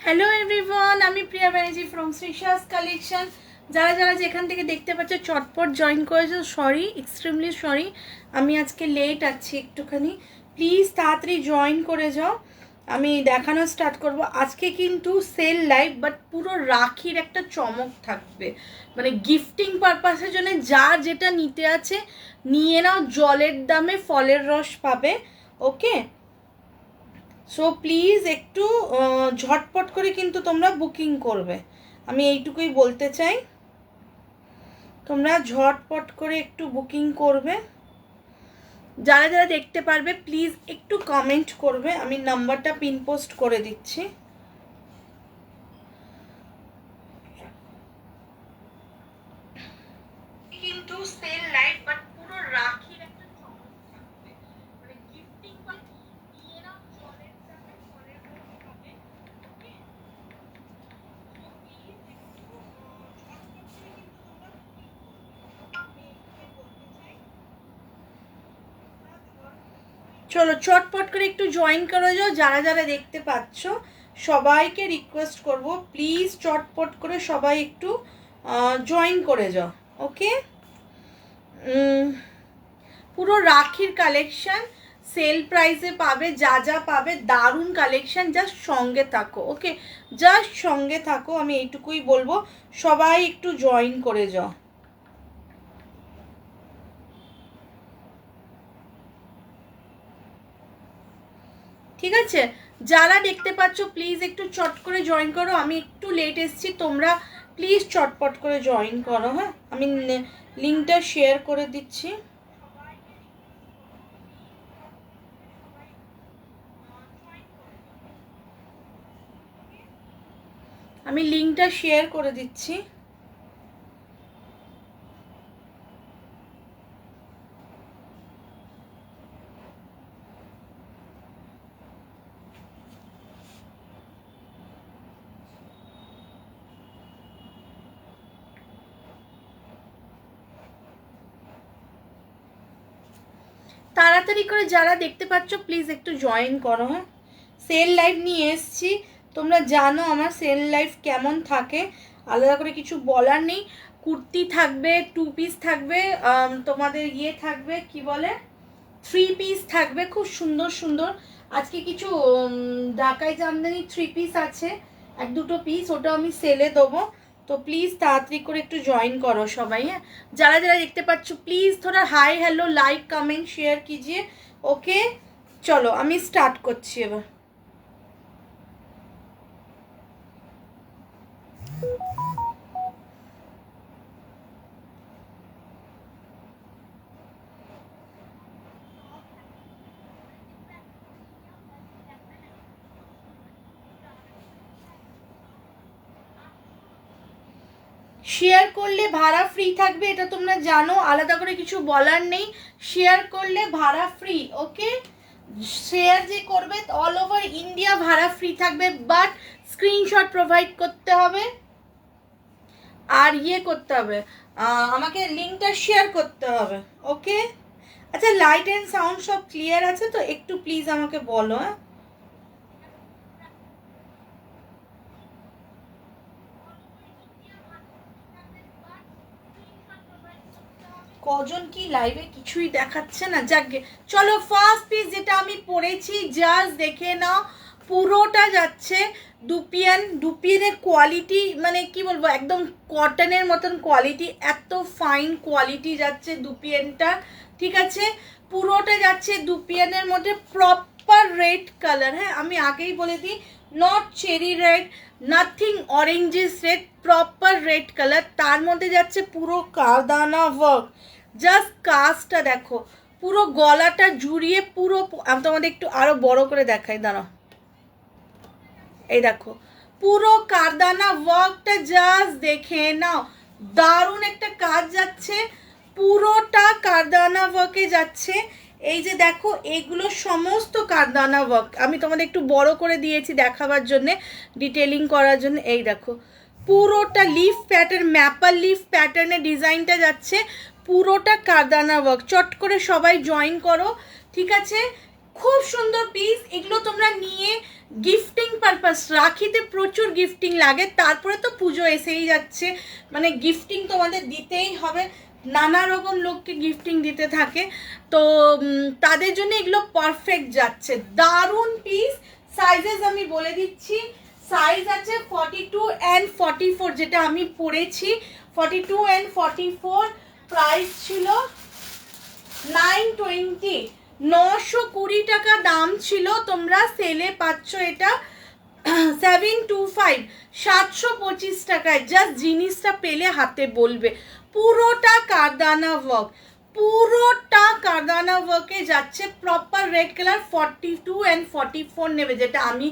Hello everyone, আমি প্রিয়া Banerjee from শ্রীশাস collection. যারা যারা যেখান থেকে দেখতে পাচ্ছ চটপট জয়েন করেছো, সরি, এক্সট্রিমলি সরি, আমি আজকে লেট আছি একটুখানি। প্লিজ তাড়াতাড়ি জয়েন করে যাও, আমি দেখানো স্টার্ট করব। আজকে কিন্তু সেল লাইভ, বাট পুরো রাখির একটা চমক থাকবে, মানে গিফটিং পারপাসের জন্য যার যেটা নিতে আছে নিয়ে নাও, জলের দামে ফলের রস পাবে। ওকে, সো প্লিজ একটু ঝটপট করে কিন্তু তোমরা বুকিং করবে, আমি এইটুকুই বলতে চাই। তোমরা ঝটপট করে একটু বুকিং করবে, যারা যারা দেখতে পারবে প্লিজ একটু কমেন্ট করবে, আমি নাম্বারটা পিন পোস্ট করে দিচ্ছি। কিন্তু সেল লাইভ, বাট পুরো রাখির একটা চমক থাকবে, মানে গিফটিং বা নিয়ে নাও, জলের দামে ফলের রস পাবে। ওকে, চলো চটপট করে একটু জয়েন করে যাও, যারা যারা দেখতে পাচ্ছ সবাইকে রিকোয়েস্ট করব প্লিজ চটপট করে সবাই একটু জয়েন করে যাও। ওকে, পুরো রাখির কালেকশন সেল প্রাইসে পাবে, যা যা পাবে দারুণ কালেকশন, জাস্ট সঙ্গে থাকো। ওকে, জাস্ট সঙ্গে থাকো, আমি এইটুকুই বলবো, সবাই একটু জয়েন করে যাও। ঠিক আছে, যারা দেখতে পাচ্ছ প্লিজ একটু চট করে জয়েন করো, আমি একটু লেট এসেছি, তোমরা প্লিজ চটপট করে জয়েন করো। হ্যাঁ, আমি লিঙ্কটা শেয়ার করে দিচ্ছি। আমি লিঙ্কটা শেয়ার করে দিচ্ছি। তাড়াতাড়ি করে যারা দেখতে পাচ্ছ প্লিজ একটু জয়েন করো। হ্যাঁ, সেল লাইভ নিয়ে এসছি, তোমরা জানো আমার সেল লাইভ কেমন থাকে, আলাদা করে কিছু বলার নেই। কুর্তি থাকবে, 2 পিস থাকবে, তোমাদের ইয়ে থাকবে, কি বলে, 3 পিস থাকবে, খুব সুন্দর সুন্দর। আজকে কিছু ঢাকাই জামদানি 3 পিস আছে, 1-2 পিস, ওটা আমি সেলে দেবো। তো প্লিজ তাড়াতাড়ি করে একটু জয়েন করো সবাই। হ্যাঁ, যারা যারা দেখতে পাচ্ছ প্লিজ থোড়া হাই হ্যালো লাইক কমেंट शेयर कीजिए। ওকে, চলো আমি স্টার্ট করছি এবার। শেয়ার করলে ভাড়া ফ্রি থাকবে, এটা তোমরা জানো, আলাদা করে কিছু বলার নেই। শেয়ার করলে ভাড়া ফ্রি। ওকে, শেয়ার যে করবে অল ওভার ইন্ডিয়া ভাড়া ফ্রি থাকবে, বাট স্ক্রিনশট প্রোভাইড করতে হবে আর ইয়ে করতে হবে, আমাকে লিঙ্কটা শেয়ার করতে হবে। ওকে, আচ্ছা লাইট অ্যান্ড সাউন্ড সব ক্লিয়ার আছে তো? একটু প্লিজ আমাকে বলো। হ্যাঁ, কজন কি লাইভে কিছুই দেখাচ্ছে না, যাকে চলো ফার্স্ট পিস যেটা আমি পরেছি জাস্ট দেখে নাও, পুরোটা যাচ্ছে ডুপিয়ান। ডুপিয়ানের কোয়ালিটি মানে কি বলবো, একদম কটনের মতন কোয়ালিটি, এত ফাইন কোয়ালিটি যাচ্ছে ডুপিয়ানটা। ঠিক আছে, পুরোটা যাচ্ছে ডুপিয়ানের মধ্যে, প্রপার রেড কালার। হ্যাঁ, আমি আগেই বলে দিই, not cherry red, nothing oranges red, proper red colour, তার মধ্যে যাচ্ছে পুরো কারদানা ওয়ার্ক। জাস্ট কাজটা দেখো, পুরো গলাটা জুড়িয়ে পুরো, আমি তোমাদের একটু আরো বড় করে দেখাই, দাঁড়াও, এই দেখো পুরো কারদানা ওয়ার্কটা জাস্ট দেখে নাও, দারুণ একটা কাজ যাচ্ছে, পুরোটা কারদানা ওয়ার্কে যাচ্ছে। এই যে দেখো, এগুলো সমস্ত কারদানা ওয়ার্ক, আমি তোমাদের একটু বড় করে দিয়েছি দেখাবার জন্যে, ডিটেলিং করার জন্য। এই দেখো পুরোটা লিফ প্যাটার্ন, ম্যাপার লিফ প্যাটার্নের ডিজাইনটা যাচ্ছে, পুরোটা কারদানা ওয়ার্ক। চট করে সবাই জয়েন করো, ঠিক আছে? খুব সুন্দর পিস। এগুলো তোমরা নিয়ে গিফটিং পারপাস, রাখিতে প্রচুর গিফটিং লাগে, তারপরে তো পুজো এসেই যাচ্ছে, মানে গিফটিং তোমাদের দিতেই হবে, নানা রকম লোককে গিফটিং দিতে থাকে, তো তাদের জন্য এগুলো পারফেক্ট যাচ্ছে। দারুণ পিস। সাইজেস আমি বলে দিচ্ছি, সাইজ আছে 42 and 44, যেটা আমি পরেছি 42 and 44। প্রাইস ছিল 920, 920 টাকা দাম ছিল, তোমরা সেলে পাচ্ছ এটা 725, 725 টাকায়। জাস্ট জিনিসটা পেলে হাতে বলবে পুরোটা কারদানা ওয়ার্ক, পুরোটা কারদানা ওয়ার্কে যাচ্ছে। প্রপার রেড কালার 42 and 44 নেবে, যেটা আমি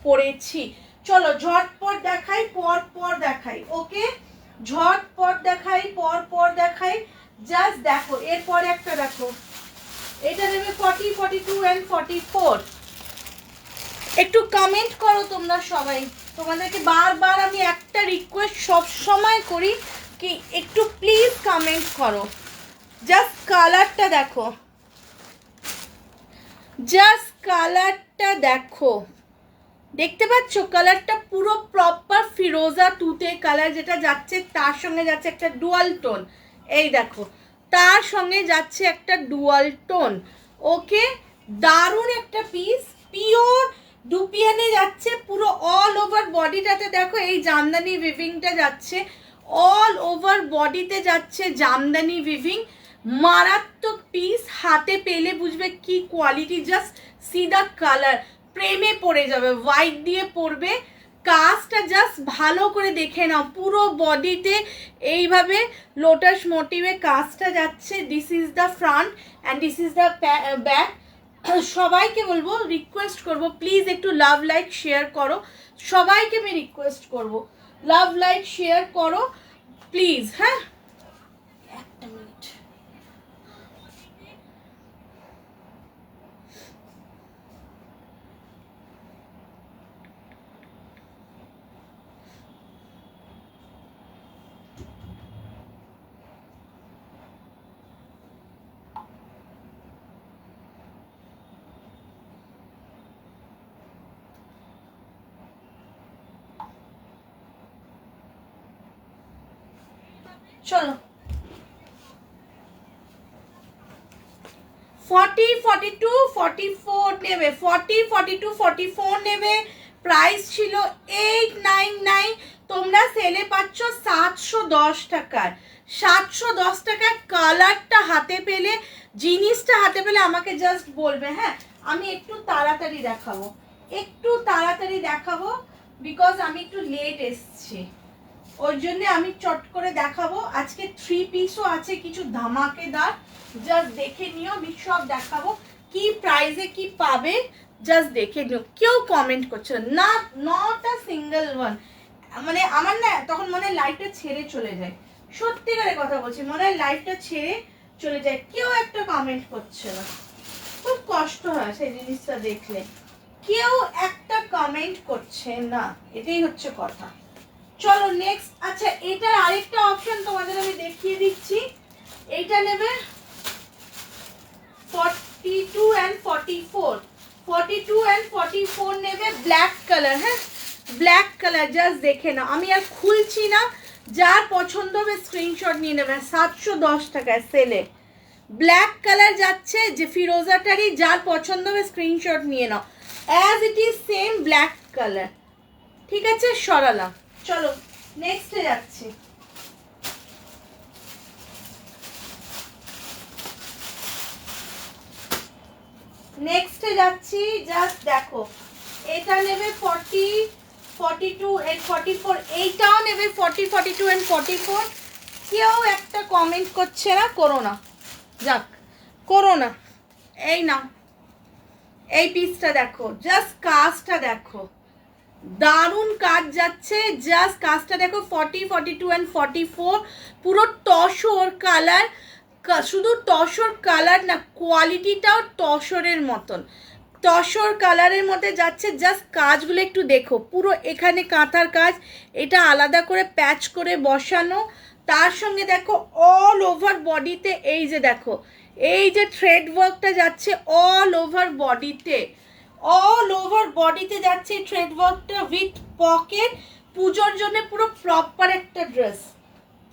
পরেছি। চলো ঝটপট দেখাই, পর দেখাই, ওকে ঝটপট দেখাই, পর দেখাই। জাস্ট দেখো, এরপর একটা দেখো, এটা নেবে 40, 42 and 44। একটু কমেন্ট করো তোমরা সবাই, তোমাদেরকে বারবার আমি একটা রিকোয়েস্ট সব সময় করি কি একটু প্লিজ কমেন্ট করো। জাস্ট কালারটা দেখো, জাস্ট কালারটা দেখো, দেখতে পাচ্ছ কালারটা পুরো প্রপার ফিরোজা তুতে কালার যেটা যাচ্ছে, তার সঙ্গে যাচ্ছে একটা ডুয়াল টোন, এই দেখো তার সঙ্গে যাচ্ছে একটা ডুয়াল টোন। ওকে, দারুণ একটা পিস, পিওর ডুপিয়ানে যাচ্ছে, পুরো অল ওভার বডিটাতে দেখো এই জামদানি উইভিংটা যাচ্ছে, অল ওভার বডিতে যাচ্ছে জামদানি উইভিং। মারাত্মক পিস, হাতে পেলে বুঝবে কি quality, just see the colour, প্রেমে পড়ে যাবে। হোয়াইট দিয়ে পরবে, কাজটা জাস্ট ভালো করে দেখে নাও, পুরো বডিতে এইভাবে লোটাস মোটিভে কাজটা যাচ্ছে। This is the front and this is the back. সবাইকে বলবো, রিকোয়েস্ট করব প্লিজ একটু লাভ লাইক শেয়ার করো, সবাইকে আমি রিকোয়েস্ট করব লাভ লাইক শেয়ার করো প্লিজ। হ্যাঁ, একটা মিনিট। চলো 40, 42, 44 নেবে, 40, 42, 44 নেবে। প্রাইস ছিল 899, তোমরা সেলে পাচ্ছ 710 টাকার, 710 টাকার। কালারটা হাতে পেলে, জিনিসটা হাতে পেলে আমাকে জাস্ট বলবে। হ্যাঁ, আমি একটু তাড়াতাড়ি দেখাবো, একটু তাড়াতাড়ি দেখাবো, বিকজ আমি একটু লেট এসছি, ওর জন্য আমি চট করে দেখাবো। আজকে 3 পিসও আছে কিছু ধামাকেদার, জাস্ট দেখে নিও, আমি সব দেখাবো কি প্রাইসে কি পাবে, জাস্ট দেখে নিও। কেউ কমেন্ট করছে না, নট আ সিঙ্গেল ওয়ান, মানে আমার না তখন মনে হয় লাইফটা ছেড়ে চলে যায়, সত্যিকারের কথা বলছি, মনে হয় লাইফটা ছেড়ে চলে যায়, কেউ একটা কমেন্ট করছে না, খুব কষ্ট হয় সেই জিনিসটা দেখলে, কেউ একটা কমেন্ট করছে না, এটাই হচ্ছে কথা। চলো নেক্সট। আচ্ছা, এটার আরেকটা অপশন তোমাদের আমি দেখিয়ে দিচ্ছি, এইটা নেবে 42 and 44, 42 and 44 নেবে, ব্ল্যাক কালার। হ্যাঁ, ব্ল্যাক কালার, জাস্ট দেখে না, আমি আর খুলছি না, যার পছন্দ হবে স্ক্রিনশট নিয়ে নেবে। 710 টাকায় সেলে ব্ল্যাক কালার যাচ্ছে, যে ফিরোজাটারই, যার পছন্দ হবে স্ক্রিনশট নিয়ে নাও, as it is same black colour. ঠিক আছে, সরালাম। চলো নেক্সটে যাচ্ছি। নেক্সটে যাচ্ছি, জাস্ট দেখো, এটা নেবে 40, 42 and 44, এইটাও নেবে 40, 42 and 44। কেউ একটা কমেন্ট করছে না, করো না, যাক করো না। এই না, এই পিসটা দেখো, জাস্ট কাজটা দেখো, দারুণ কাজ যাচ্ছে, জাস্ট কাজটা দেখো। 40, 42 and 44, পুরো তসর কালার, শুধু তসর কালার না, কোয়ালিটিটাও তসরের মতন, তসর কালারের মধ্যে যাচ্ছে। জাস্ট কাজগুলো একটু দেখো, পুরো এখানে কাঁথার কাজ, এটা আলাদা করে প্যাচ করে বসানো, তার সঙ্গে দেখো অল ওভার বডিতে এই যে দেখো এই যে থ্রেড ওয়ার্কটা যাচ্ছে অল ওভার বডিতে, অল ওভার বডিতে যাচ্ছে থ্রেড ওয়ার্কটা উইথ পকেট। পুজোর জন্য পুরো প্রপার একটা ড্রেস,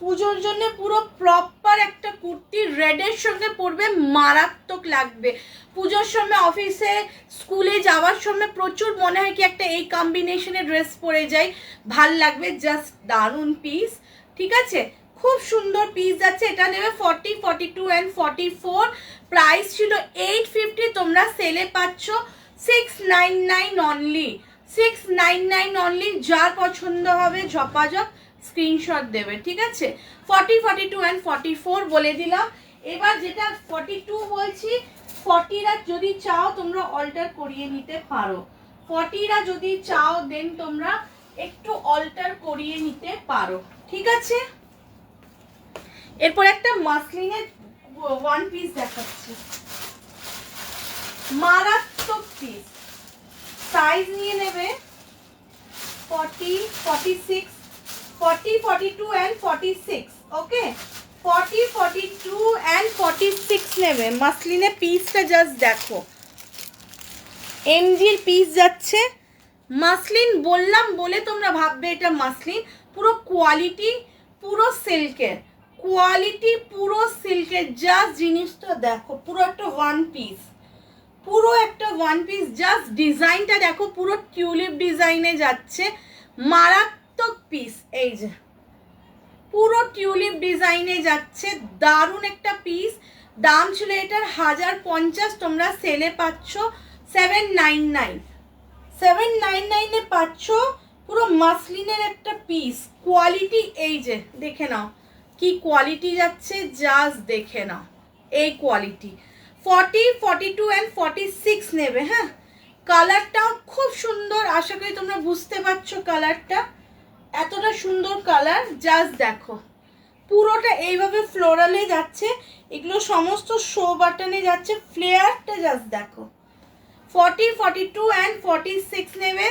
পুজোর জন্য পুরো প্রপার একটা কুর্তি, রেডের সঙ্গে পরবে মারাত্মক লাগবে। পুজোর সময় অফিসে স্কুলে যাওয়ার সময় প্রচুর মনে হয় কি একটা এই কম্বিনেশনে ড্রেস পরে যাই, ভাল লাগবে। জাস্ট দারুণ পিস, ঠিক আছে, খুব সুন্দর পিস যাচ্ছে। এটা নেবে 40, 42 অ্যান্ড 44। প্রাইস ছিল 850, তোমরা সেলে পাচ্ছ 699 অনলি, 699 অনলি। যার পছন্দ হবে ঝপাঝপ স্ক্রিনশট দেবে, ঠিক আছে। 40, 42 অ্যান্ড 44 বলে দিলাম। এবার যেটা 42 বলছি, 40রা যদি চাও তোমরা অল্টার করিয়ে নিতে পারো, 40রা যদি চাও দেন তোমরা একটু অল্টার করিয়ে নিতে পারো, ঠিক আছে। এরপর একটা মাসলিনের ওয়ান পিস দেখাচ্ছি, মারাত্মক পিস। সাইজ নিয়ে নেবে 40, 46, 40, 42 and 46, ওকে। 40, 42 and 46 নেবে। মাসলিনের পিসটা জাস্ট দেখো, এমজির পিস যাচ্ছে। মাসলিন বললাম বলে তোমরা ভাববে এটা মাসলিন, পুরো কোয়ালিটি পুরো সিল্কের, কোয়ালিটি পুরো সিল্কের। জাস্ট জিনিসটা দেখো, পুরো একটা ওয়ান পিস, পুরো একটা ওয়ান পিস। জাস্ট ডিজাইনটা দেখো, পুরো টিউলিপ ডিজাইনে যাচ্ছে, মারাত্মক পিস। এই যে পুরো টিউলিপ ডিজাইনে যাচ্ছে, দারুণ একটা পিস। দাম ছিল এটার 1050, তোমরা সেলে পাচ্ছ 799, 799-এ পাচ্ছ পুরো মাসলিনের একটা পিস। কোয়ালিটি এই যে দেখে নাও কি কোয়ালিটি যাচ্ছে, জাস্ট দেখে নাও এই কোয়ালিটি। 40, 42 অ্যান্ড 46 নেবে, হ্যাঁ। কালারটাও খুব সুন্দর, আশা করি তোমরা বুঝতে পারছো কালারটা, এতটা সুন্দর কালার। জাস্ট দেখো পুরোটা এইভাবে ফ্লোরালে যাচ্ছে, এগুলো সমস্ত শো বাটনে যাচ্ছে, ফ্লেয়ারটা জাস্ট দেখো। 40, 42 অ্যান্ড 46 নেবে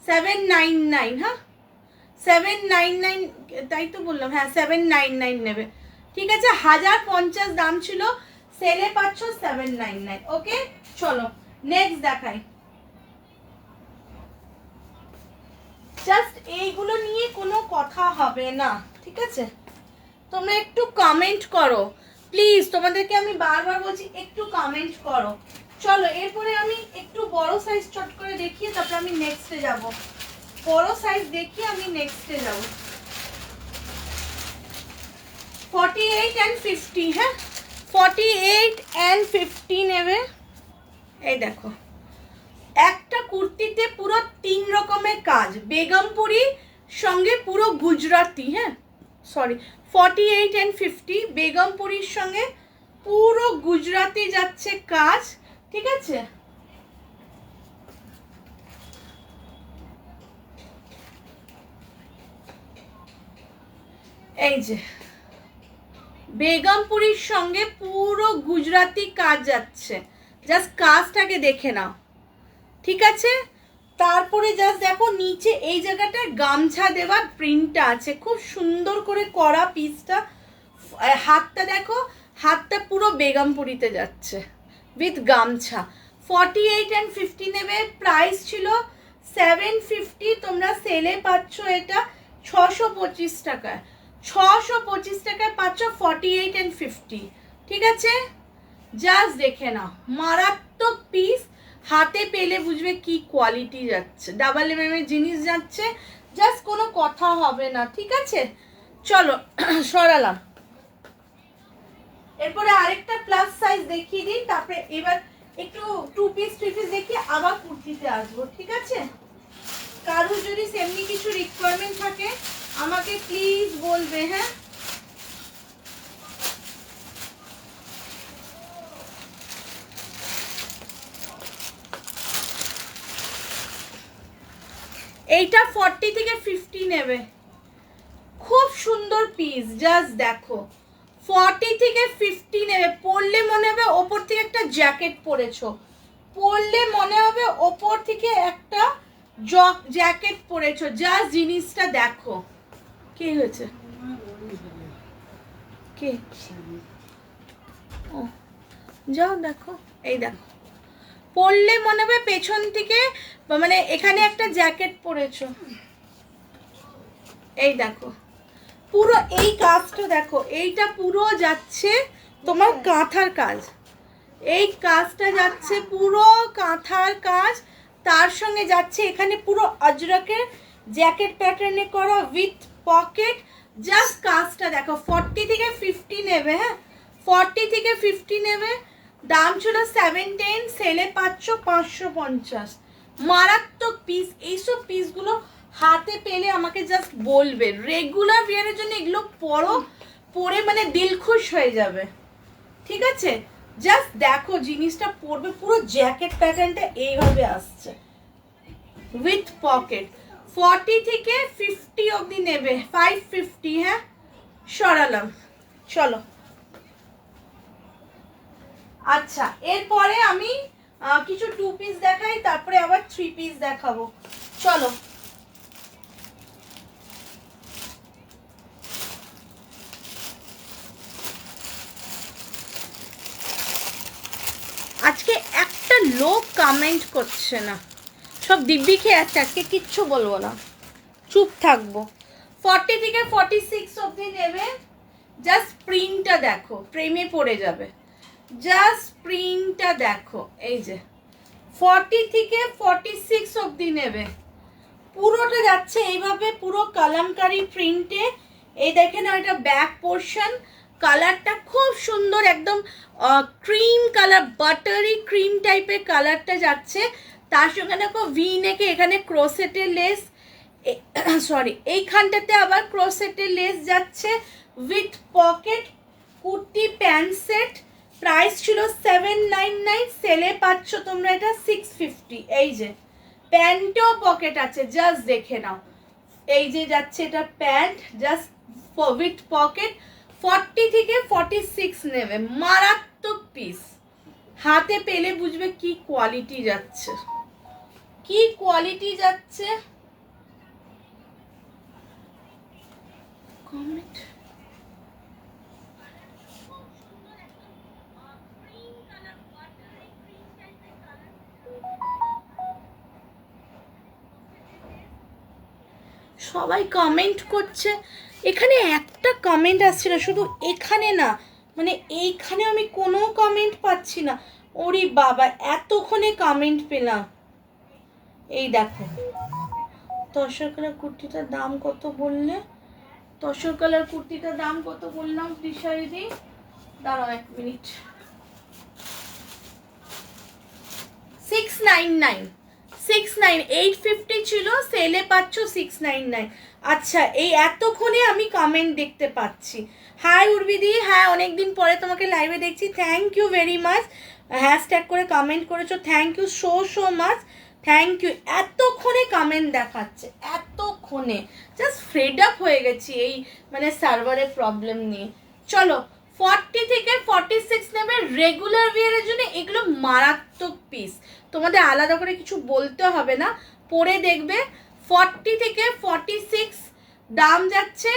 799, হ্যাঁ 799, তাই তো বললাম, হ্যাঁ 799 নেবে, ঠিক আছে। 1050 দাম ছিল, সেলে পাচ্ছ 799, ওকে। চলো নেক্সট দেখাই। জাস্ট এইগুলো নিয়ে কোনো কথা হবে না, ঠিক আছে। তোমরা একটু কমেন্ট করো প্লিজ, তোমাদেরকে আমি বারবার বলছি একটু কমেন্ট করো। চলো এরপরে আমি একটু বড় সাইজ চট করে দেখিয়ে তারপরে আমি নেক্সটে যাব, বড় সাইজ দেখিয়ে আমি নেক্সটে যাব। 48 and 50, হ্যাঁ 48 and 50 নেবে। এই দেখো একটা কুর্তিতে পুরো 3 রকমের কাজ, বেগমপুরি সঙ্গে পুরো গুজরাটি, হ্যাঁ সরি 48 and 50 বেগমপুরির সঙ্গে পুরো গুজরাটি যাচ্ছে কাজ, ঠিক আছে। এই যে বেগমপুরির সঙ্গে পুরো গুজরাটি কাজ যাচ্ছে, জাস্ট কাজটাকে দেখে নাও, ঠিক আছে। তারপরে জাস্ট দেখো নিচে এই জায়গাটায় গামছা দেওয়ার প্রিন্টটা আছে, খুব সুন্দর করে করা পিসটা। হাতটা দেখো, হাতটা পুরো বেগমপুরিতে যাচ্ছে উইথ গামছা। 48 and 50 নেবে। প্রাইস ছিল 750, তোমরা সেলে পাচ্ছ এটা 625 টাকায়, 625 টাকায় পাচ্ছ 48 and 50, ঠিক আছে। জাস্ট দেখে নাও মারাত্মক পিস, হাতে পেলে বুঝবে কি কোয়ালিটি যাচ্ছে, ডাবল এমএমের জিনিস যাচ্ছে, জাস্ট কোনো কথা হবে না, ঠিক আছে। চলো সরালাম। এরপরে আরেকটা প্লাস সাইজ দেখিয়ে দিই, তারপরে এবার একটু 2 পিস 3 পিস দেখিয়ে আবার কুর্তিতে আসবো, ঠিক আছে। কারোর যদি সেমনি কিছু রিকোয়ারমেন্ট থাকে আমাকে প্লিজ বলবে, হ্যাঁ। এইটা 40 থেকে 50 নেবে, খুব সুন্দর পিস, জাস্ট দেখো 40 থেকে 50 নেবে। পরলে মনে হবে ওপর থেকে একটা জ্যাকেট পরেছো, পরলে মনে হবে ওপর থেকে একটা জ্যাকেট পরেছো, জাস্ট জিনিসটা দেখো। কি হয়েছে, কে ও যাও দেখো, এই দেখো পরলে মনে হবে পেছন থেকে মানে এখানে একটা জ্যাকেট পরেছো। এই দেখো পুরো এই কাজটা দেখো, এইটা পুরো যাচ্ছে তোমার কাঁথার কাজ, এই কাজটা যাচ্ছে পুরো কাঁথার কাজ, তার সঙ্গে যাচ্ছে এখানে পুরো অজরকের জ্যাকেট প্যাটার্নে করা উইথ পকেট। জাস্ট কাজটা দেখো, 40 থেকে 50 নেবে, হ্যাঁ 40 থেকে 50 নেবে। দাম ছিল 710, সেলে পাচ্ছ 550। মারাত্মক পিস। এইসব পিসগুলো হাতে পেলে আমাকে জাস্ট বলবে, রেগুলার বিয়ারের জন্য এগুলো পরে মানে দিল খুশ হয়ে যাবে, ঠিক আছে? জাস্ট দেখো জিনিসটা পরবে, পুরো জ্যাকেট প্যাটার্নটা এইভাবে আসছে উইথ পকেট। 40 থেকে 50 অবধি নেবে, 550, হ্যাঁ সরালাম। চলো আচ্ছা, এরপরে আমি কিছু 2 পিস দেখাই, তারপরে আবার 3 পিস দেখাবো। চলো আজকে একটা লোক কমেন্ট করছে না, সব দিব্যি খেয়ে আছে, আজকে কিচ্ছু বলবো না, চুপ থাকবো। 40 থেকে 46 অবধি নেবে। জাস্ট প্রিন্টটা দেখো, প্রেমে পড়ে যাবে। জাস্ট প্রিন্টটা দেখো, এই যে 40 থেকে 46 অবধি নেবে। পুরোটা যাচ্ছে এইভাবে, পুরো কালামকারি প্রিন্টে। এই দেখে না, এটা ব্যাক পোর্শন, কালারটা খুব সুন্দর, একদম ক্রিম কালার, বাটারি ক্রিম টাইপের কালারটা যাচ্ছে। তার সঙ্গে দেখো ভি নেকে এখানে ক্রোসেটের লেস, সরি এইখানটাতে আবার ক্রোসেটের লেস যাচ্ছে with pocket. Kurti pant set, price ছিল 799, সেলে পাচ্ছ তোমরা এটা 650। এই যে প্যান্টও পকেট আছে, জাস্ট দেখে নাও। এই যে যাচ্ছে এটা প্যান্ট, জাস্ট উইথ পকেট। 40 থেকে 46 নেবে। মারাত্মক পিস, হাতে পেলে বুঝবে কি কোয়ালিটি যাচ্ছে, কি কোয়ালিটি যাচ্ছে। কমেন্ট সবাই কমেন্ট করছে, এখানে একটা কমেন্ট আসছে না, শুধু এখানে না, মানে এইখানে আমি কোনো কমেন্ট পাচ্ছি না। ওরে বাবা, এতক্ষণে কমেন্ট পেলাম। এই দেখো তসর কালার কুর্তিটার দাম কত বললে? তসর কালার কুর্তিটার দাম কত বললাম দিশারিদি? দাঁড়াও 1 মিনিট। 699, 850 ছিল, সেলে পাচ্ছ 699। আচ্ছা, এই এতক্ষণে আমি কমেন্ট দেখতে পাচ্ছি। হাই উর্বিদি, হ্যাঁ অনেকদিন পরে তোমাকে লাইভে দেখছি, thank you very much. Hashtag করে কমেন্ট করেছো, thank you so much, thank you. এতক্ষণে কমেন্ট দেখাচ্ছে, এতক্ষণে জাস্ট ফেড আপ হয়ে গেছি এই মানে সার্ভারের প্রবলেম নিয়ে। চলো 40 থেকে 46 নেবে রেগুলার ওয়্যারের জন্য, এগুলো মারাত্মক পিস, তোমাদের আলাদা করে কিছু বলতে হবে না, পরে দেখবে। 40 থেকে 46 দাম যাচ্ছে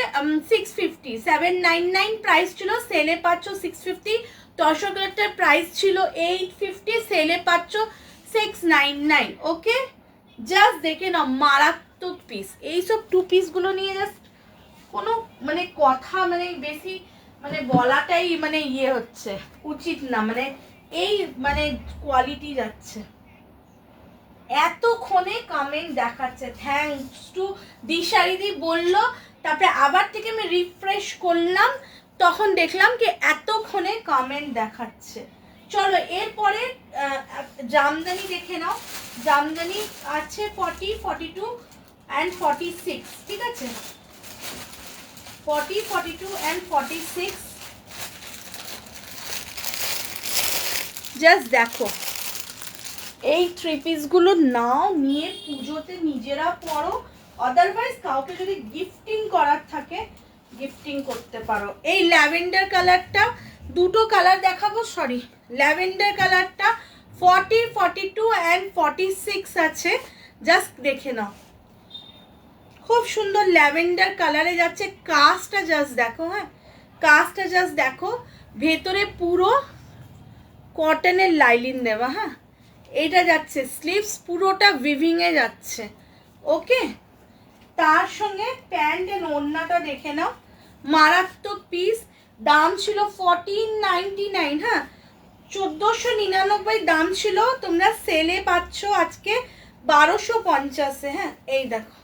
650, 799 প্রাইস ছিল, সেলে পাচ্ছ 650। তসর কালারটার প্রাইস ছিল 850, সেলে পাচ্ছ 699। ওকে, জাস্ট দেখে নাও, মারাত্মক পিস। এইসব 2 পিসগুলো নিয়ে জাস্ট কোনো মানে কথা মানে বেশি মানে বলাটাই মানে ইয়ে হচ্ছে উচিত না, মানে এই মানে কোয়ালিটি যাচ্ছে। এতক্ষণে কমেন্ট দেখাচ্ছে, থ্যাঙ্কস টু দিশারিদি বললো, তারপরে আবার থেকে আমি রিফ্রেশ করলাম, তখন দেখলাম কি এতক্ষণে কমেন্ট দেখাচ্ছে। চলো এরপরে জামদানি দেখে নাও। জামদানি আছে 40, 42 অ্যান্ড 46, ঠিক আছে? 40, 42 অ্যান্ড 46। জাস্ট দেখো, এই 3 পিসগুলো নাও, নিয়ে পুজোতে নিজেরা পরো, আদারওয়াইজ কাউকে যদি গিফটিং করার থাকে গিফটিং করতে পারো। এই ল্যাভেন্ডার কালারটা, দুটো কালার দেখাবো, সরি ল্যাভেন্ডার কালারটা 40, 42 অ্যান্ড 46 আছে, জাস্ট দেখে নাও, খুব সুন্দর ল্যাভেন্ডার কালারে যাচ্ছে। কাজটা জাস্ট দেখো, হ্যাঁ কাজটা জাস্ট দেখো, ভেতরে পুরো কটনের লাইলিন দেওয়া, হ্যাঁ। এইটা যাচ্ছে স্লিভস, পুরোটা উইভিংয়ে যাচ্ছে, ওকে। তার সঙ্গে প্যান্ট এন্ড ওড়নাটা দেখে নাও, মারাত্মক পিস। দাম ছিল 1499, হ্যাঁ, 1499 দাম ছিল, তোমরা সেলে পাচ্ছ আজকে 1250-এ, হ্যাঁ। এই দেখো,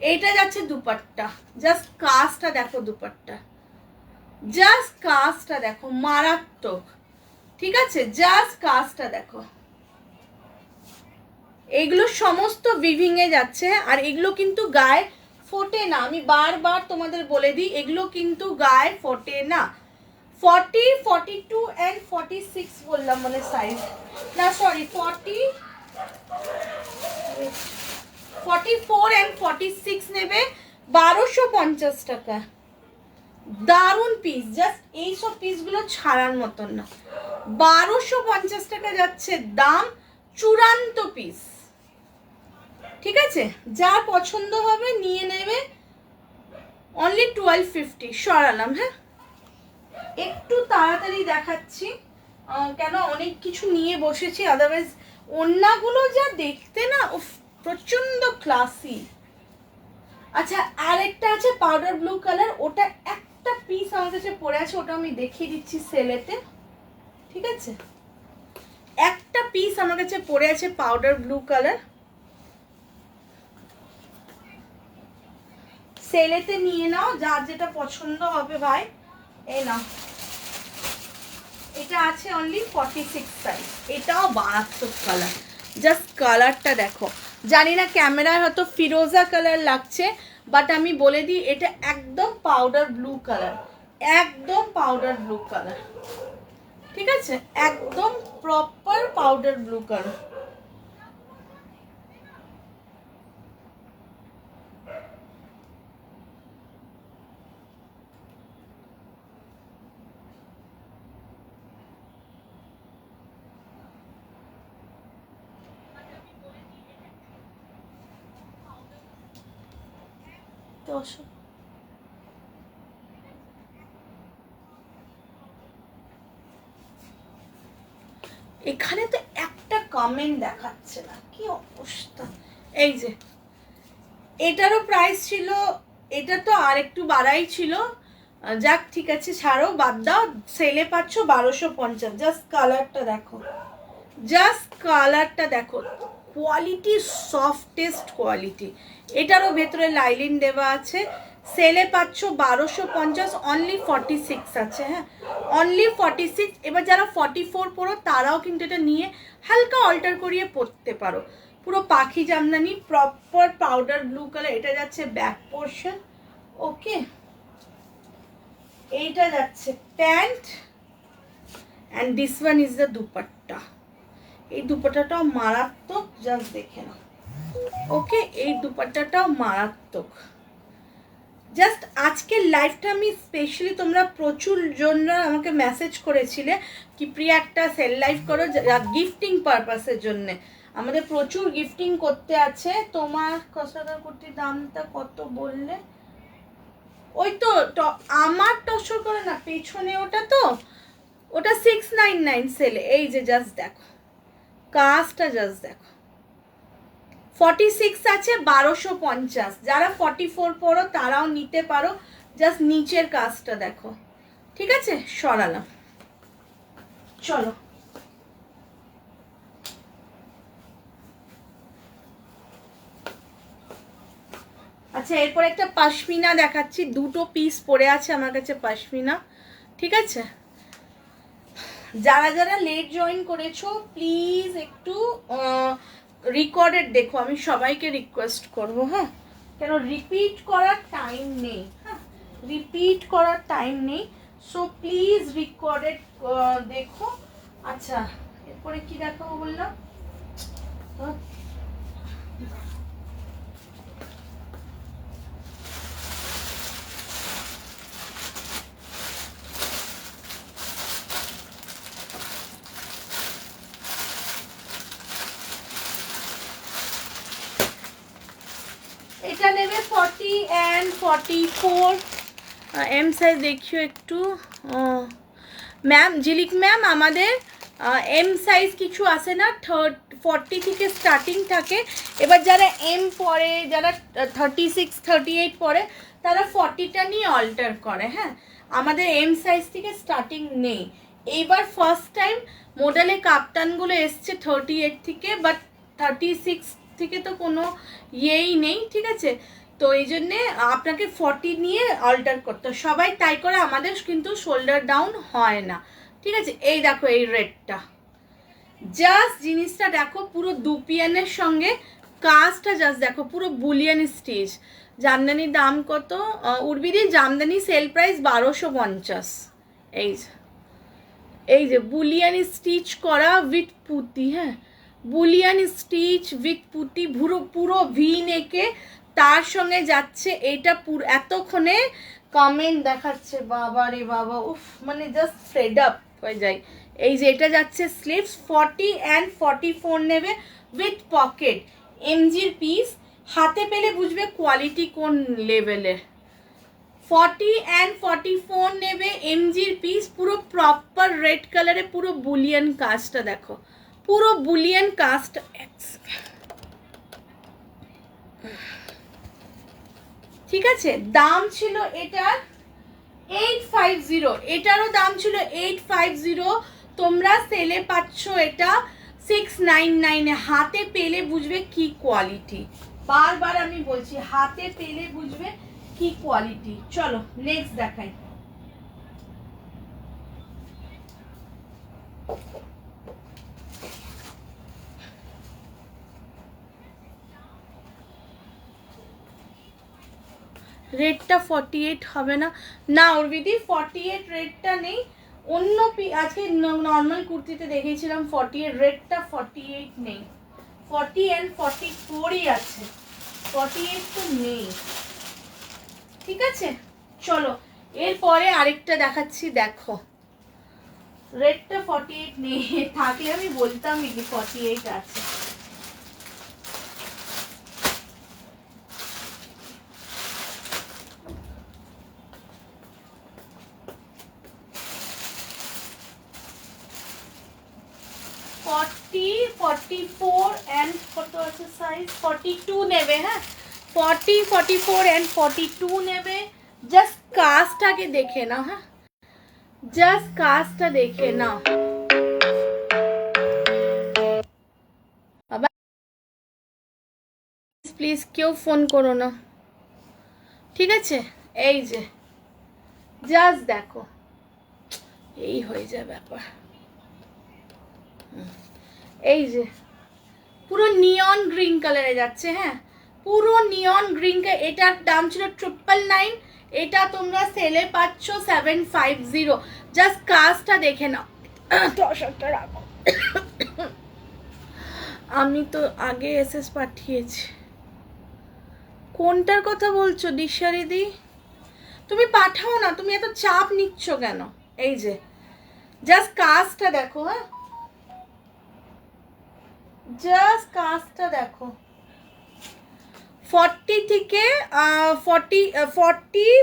এইটা যাচ্ছে দুপাট্টা, জাস্ট কাজটা দেখো, দুপাট্টা জাস্ট কাজটা দেখো, মারাত্মক, ঠিক আছে, জাস্ট কাজটা দেখো। এগুলো সমস্ত উইভিংয়ে যাচ্ছে, আর এগুলো কিন্তু গায়ে ফোটে না, আমি বারবার তোমাদের বলে দিই, এগুলো কিন্তু গায়ে ফোটে না। 40, 42 অ্যান্ড 46 বললাম, মানে সাইজ না, সরি, 44 অ্যান্ড 46 নেবে 1250 টাকা। দারুণ পিস, জাস্ট এইসব পিসগুলো ছাড়ার মতন না। 1250 টাকা যাচ্ছে দাম, চূড়ান্ত পিস, ঠিক আছে। যার পছন্দ হবে নিয়ে নেবে, অনলি 1250। সরালাম, হ্যাঁ। একটু তাড়াতাড়ি দেখাচ্ছি, কেন অনেক কিছু নিয়ে বসেছি, আদারওয়াইজ ওড়নাগুলো যা দেখতে না, উফ, প্রচন্ড ক্লাসি। আচ্ছা, আরেকটা আছে পাউডার ব্লু কালার, ওটা একটা পিস আমার কাছে পড়ে আছে, ওটা আমি দেখিয়ে দিচ্ছি সেলেতে, ঠিক আছে। একটা পিস আমার কাছে পড়ে আছে পাউডার ব্লু কালার, সেলেতে নিয়ে নাও, যার যেটা পছন্দ হবে ভাই। এই নাও, এটা আছে অনলি 46 সাইজ, এটাও মারাত্মক কালার, জাস্ট কালারটা দেখো। জানি না ক্যামেরায় হয়তো ফিরোজা কালার লাগছে, বাট আমি বলে দিই এটা একদম পাউডার ব্লু কালার, একদম পাউডার ব্লু কালার, ঠিক আছে, একদম প্রপার পাউডার ব্লু কালার। এখানে তো একটা কমেন্ট দেখাচ্ছে না, কি অবস্থা। এই যে এটারও প্রাইস ছিল, এটা তো আর একটু বাড়াই ছিল, যাক ঠিক আছে, ছাড়ো, বাদ দাও, সেলে পাচ্ছ 1250। জাস্ট কালারটা দেখো, জাস্ট কালারটা দেখো, কোয়ালিটি সফটেস্ট কোয়ালিটি। এটারও ভেতরে লাইলিন দেওয়া আছে, সেলে পাচ্ছ 1250, অনলি 46 আছে, হ্যাঁ, অনলি 46। এবার যারা 44 পড়ো তারাও কিন্তু এটা নিয়ে হালকা অল্টার করিয়ে পরতে পারো। পুরো পাখি Jamdani, proper powder blue colour, এটা যাচ্ছে ব্যাক পোর্শন, ওকে। এইটা যাচ্ছে pant, and this one is the dupatta. এই দুপাট্টাটাও মারাত্মক, জাস্ট দেখে নাও, ওকে। এই দুপাট্টাটাও মারাত্মক। জাস্ট আজকের লাইভটা আমি স্পেশালি, তোমরা প্রচুর জন্য আমাকে মেসেজ করেছিলে কি প্রিয়া একটা সেল লাইভ করো গিফটিং পারপাসের জন্যে, আমাদের প্রচুর গিফটিং করতে আছে। তোমার কসটাকার কুর্তির দামটা কত বললে? ওই তো আমার টসর করে না পেছনে, ওটা তো, ওটা 699 সেলে। এই যে জাস্ট দেখো কাজটা, জাস্ট দেখো, 46 আছে 1250। যারা 44 পড়ো তারাও নিতে পারো, জাস্ট নিচের কাজটা দেখো, ঠিক আছে। সরালাম, চলো। আচ্ছা, এরপর একটা পাশমিনা দেখাচ্ছি, দুটো পিস পড়ে আছে আমার কাছে পাশমিনা, ঠিক আছে। যারা যারা লেট জয়েন করেছো প্লিজ একটু রেকর্ডেড দেখো, আমি সবাইকে রিকোয়েস্ট করবো, হ্যাঁ, কেন রিপিট করার টাইম নেই, হ্যাঁ, রিপিট করার টাইম নেই, সো প্লিজ রেকর্ডেড দেখো। আচ্ছা, এরপরে কি দেখাবো বললাম, এটা নেবে 40 অ্যান্ড 44 এম সাইজ দেখিও একটু। ম্যাম, ঝিলিক ম্যাম, আমাদের এম সাইজ কিছু আসে না, 40 থেকে স্টার্টিং থাকে। এবার যারা এম পরে, যারা 36 38 পরে, তারা 40টা নিয়ে অল্টার করে। হ্যাঁ, আমাদের এম সাইজ থেকে স্টার্টিং নেই। এইবার ফার্স্ট টাইম মডেলে কাপ্তানগুলো এসছে 38 থেকে, বাট 36 থেকে তো কোনো ইয়েই নেই, ঠিক আছে? তো এই জন্যে আপনাকে 40 নিয়ে অল্টার করতে, সবাই তাই করে, আমাদের কিন্তু শোল্ডার ডাউন হয় না, ঠিক আছে? এই দেখো এই রেডটা, জাস্ট জিনিসটা দেখো, পুরো দুপিয়ানের সঙ্গে কাজটা জাস্ট দেখো, পুরো বুলিয়ান স্টিচ। জামদানির দাম কত উর্বিদি? Jamdani sell price 1250। এই যে বুলিয়ান স্টিচ করা উইথ পুঁতি। হ্যাঁ, বুলিয়ান স্টিচ উইথ পুঁতি, পুরো ভি নেকে, তার সঙ্গে যাচ্ছে এইটা পুরো। এতক্ষণে কমেন্ট দেখাচ্ছে, বাবা রে বাবা, উফ, মানে জাস্ট ফেড আপ হয়ে যায়। এই যে এটা যাচ্ছে স্লিভস, 40 and 44 নেবে উইথ পকেট, এমজির পিস। হাতে পেলে বুঝবে কোয়ালিটি কোন লেভেলের। 40 and 44 নেবে, এমজির পিস, পুরো প্রপার রেড কালারে, পুরো বুলিয়ান কাজটা দেখো, পুরো বুলিয়ান কাস্ট। ঠিক আছে, দাম ছিল এটার 850, এটারও দাম ছিল 850, তোমরা সেলে পাচ্ছ এটা 699। হাতে পেলে বুঝবে কি কোয়ালিটি, বারবার আমি বলছি, হাতে পেলে বুঝবে কি কোয়ালিটি। চলো নেক্সট দেখাই। রেটটা 48 হবে না? না অর্বিদি, 48 রেটটা নেই, অন্য আজকে নর্মাল কুর্তিতে দেখেছিলাম 48, রেটটা 48 নেই, 40 and 44ই আছে, 48 তো নেই, ঠিক আছে? চলো এরপরে আরেকটা দেখাচ্ছি, দেখো রেটটা 48 নেই, থাকলে আমি বলতাম কি 48 আছে। ফর্টি 44 and কত আছে সাইজ, 42 নেবে। হ্যাঁ, 40 44 and 42 নেবে। জাস্ট কাজটাকে দেখে নাও। হ্যাঁ, জাস্ট কাজটা দেখে নাও। বাবা প্লিজ কেউ ফোন করো না, ঠিক আছে? এই যে জাস্ট দেখো, এই হয়ে যায় ব্যাপার। এই যে পুরো নিয়ন গ্রিন কালারে যাচ্ছে। হ্যাঁ, পুরো নিয়ন গ্রিন, এটার দাম ছিল 999, এটা তোমরা সেলে পাচ্ছ 750। জাস্ট কাজটা দেখে নাও। রাখো, আমি তো আগে এসএস পাঠিয়েছি। কোনটার কথা বলছো দিশারিদি? তুমি পাঠাও না, তুমি এত চাপ নিচ্ছ কেন? এই যে জাস্ট কাজটা দেখো। হ্যাঁ, জাস্ট কাজটা দেখো, 40 থেকে 42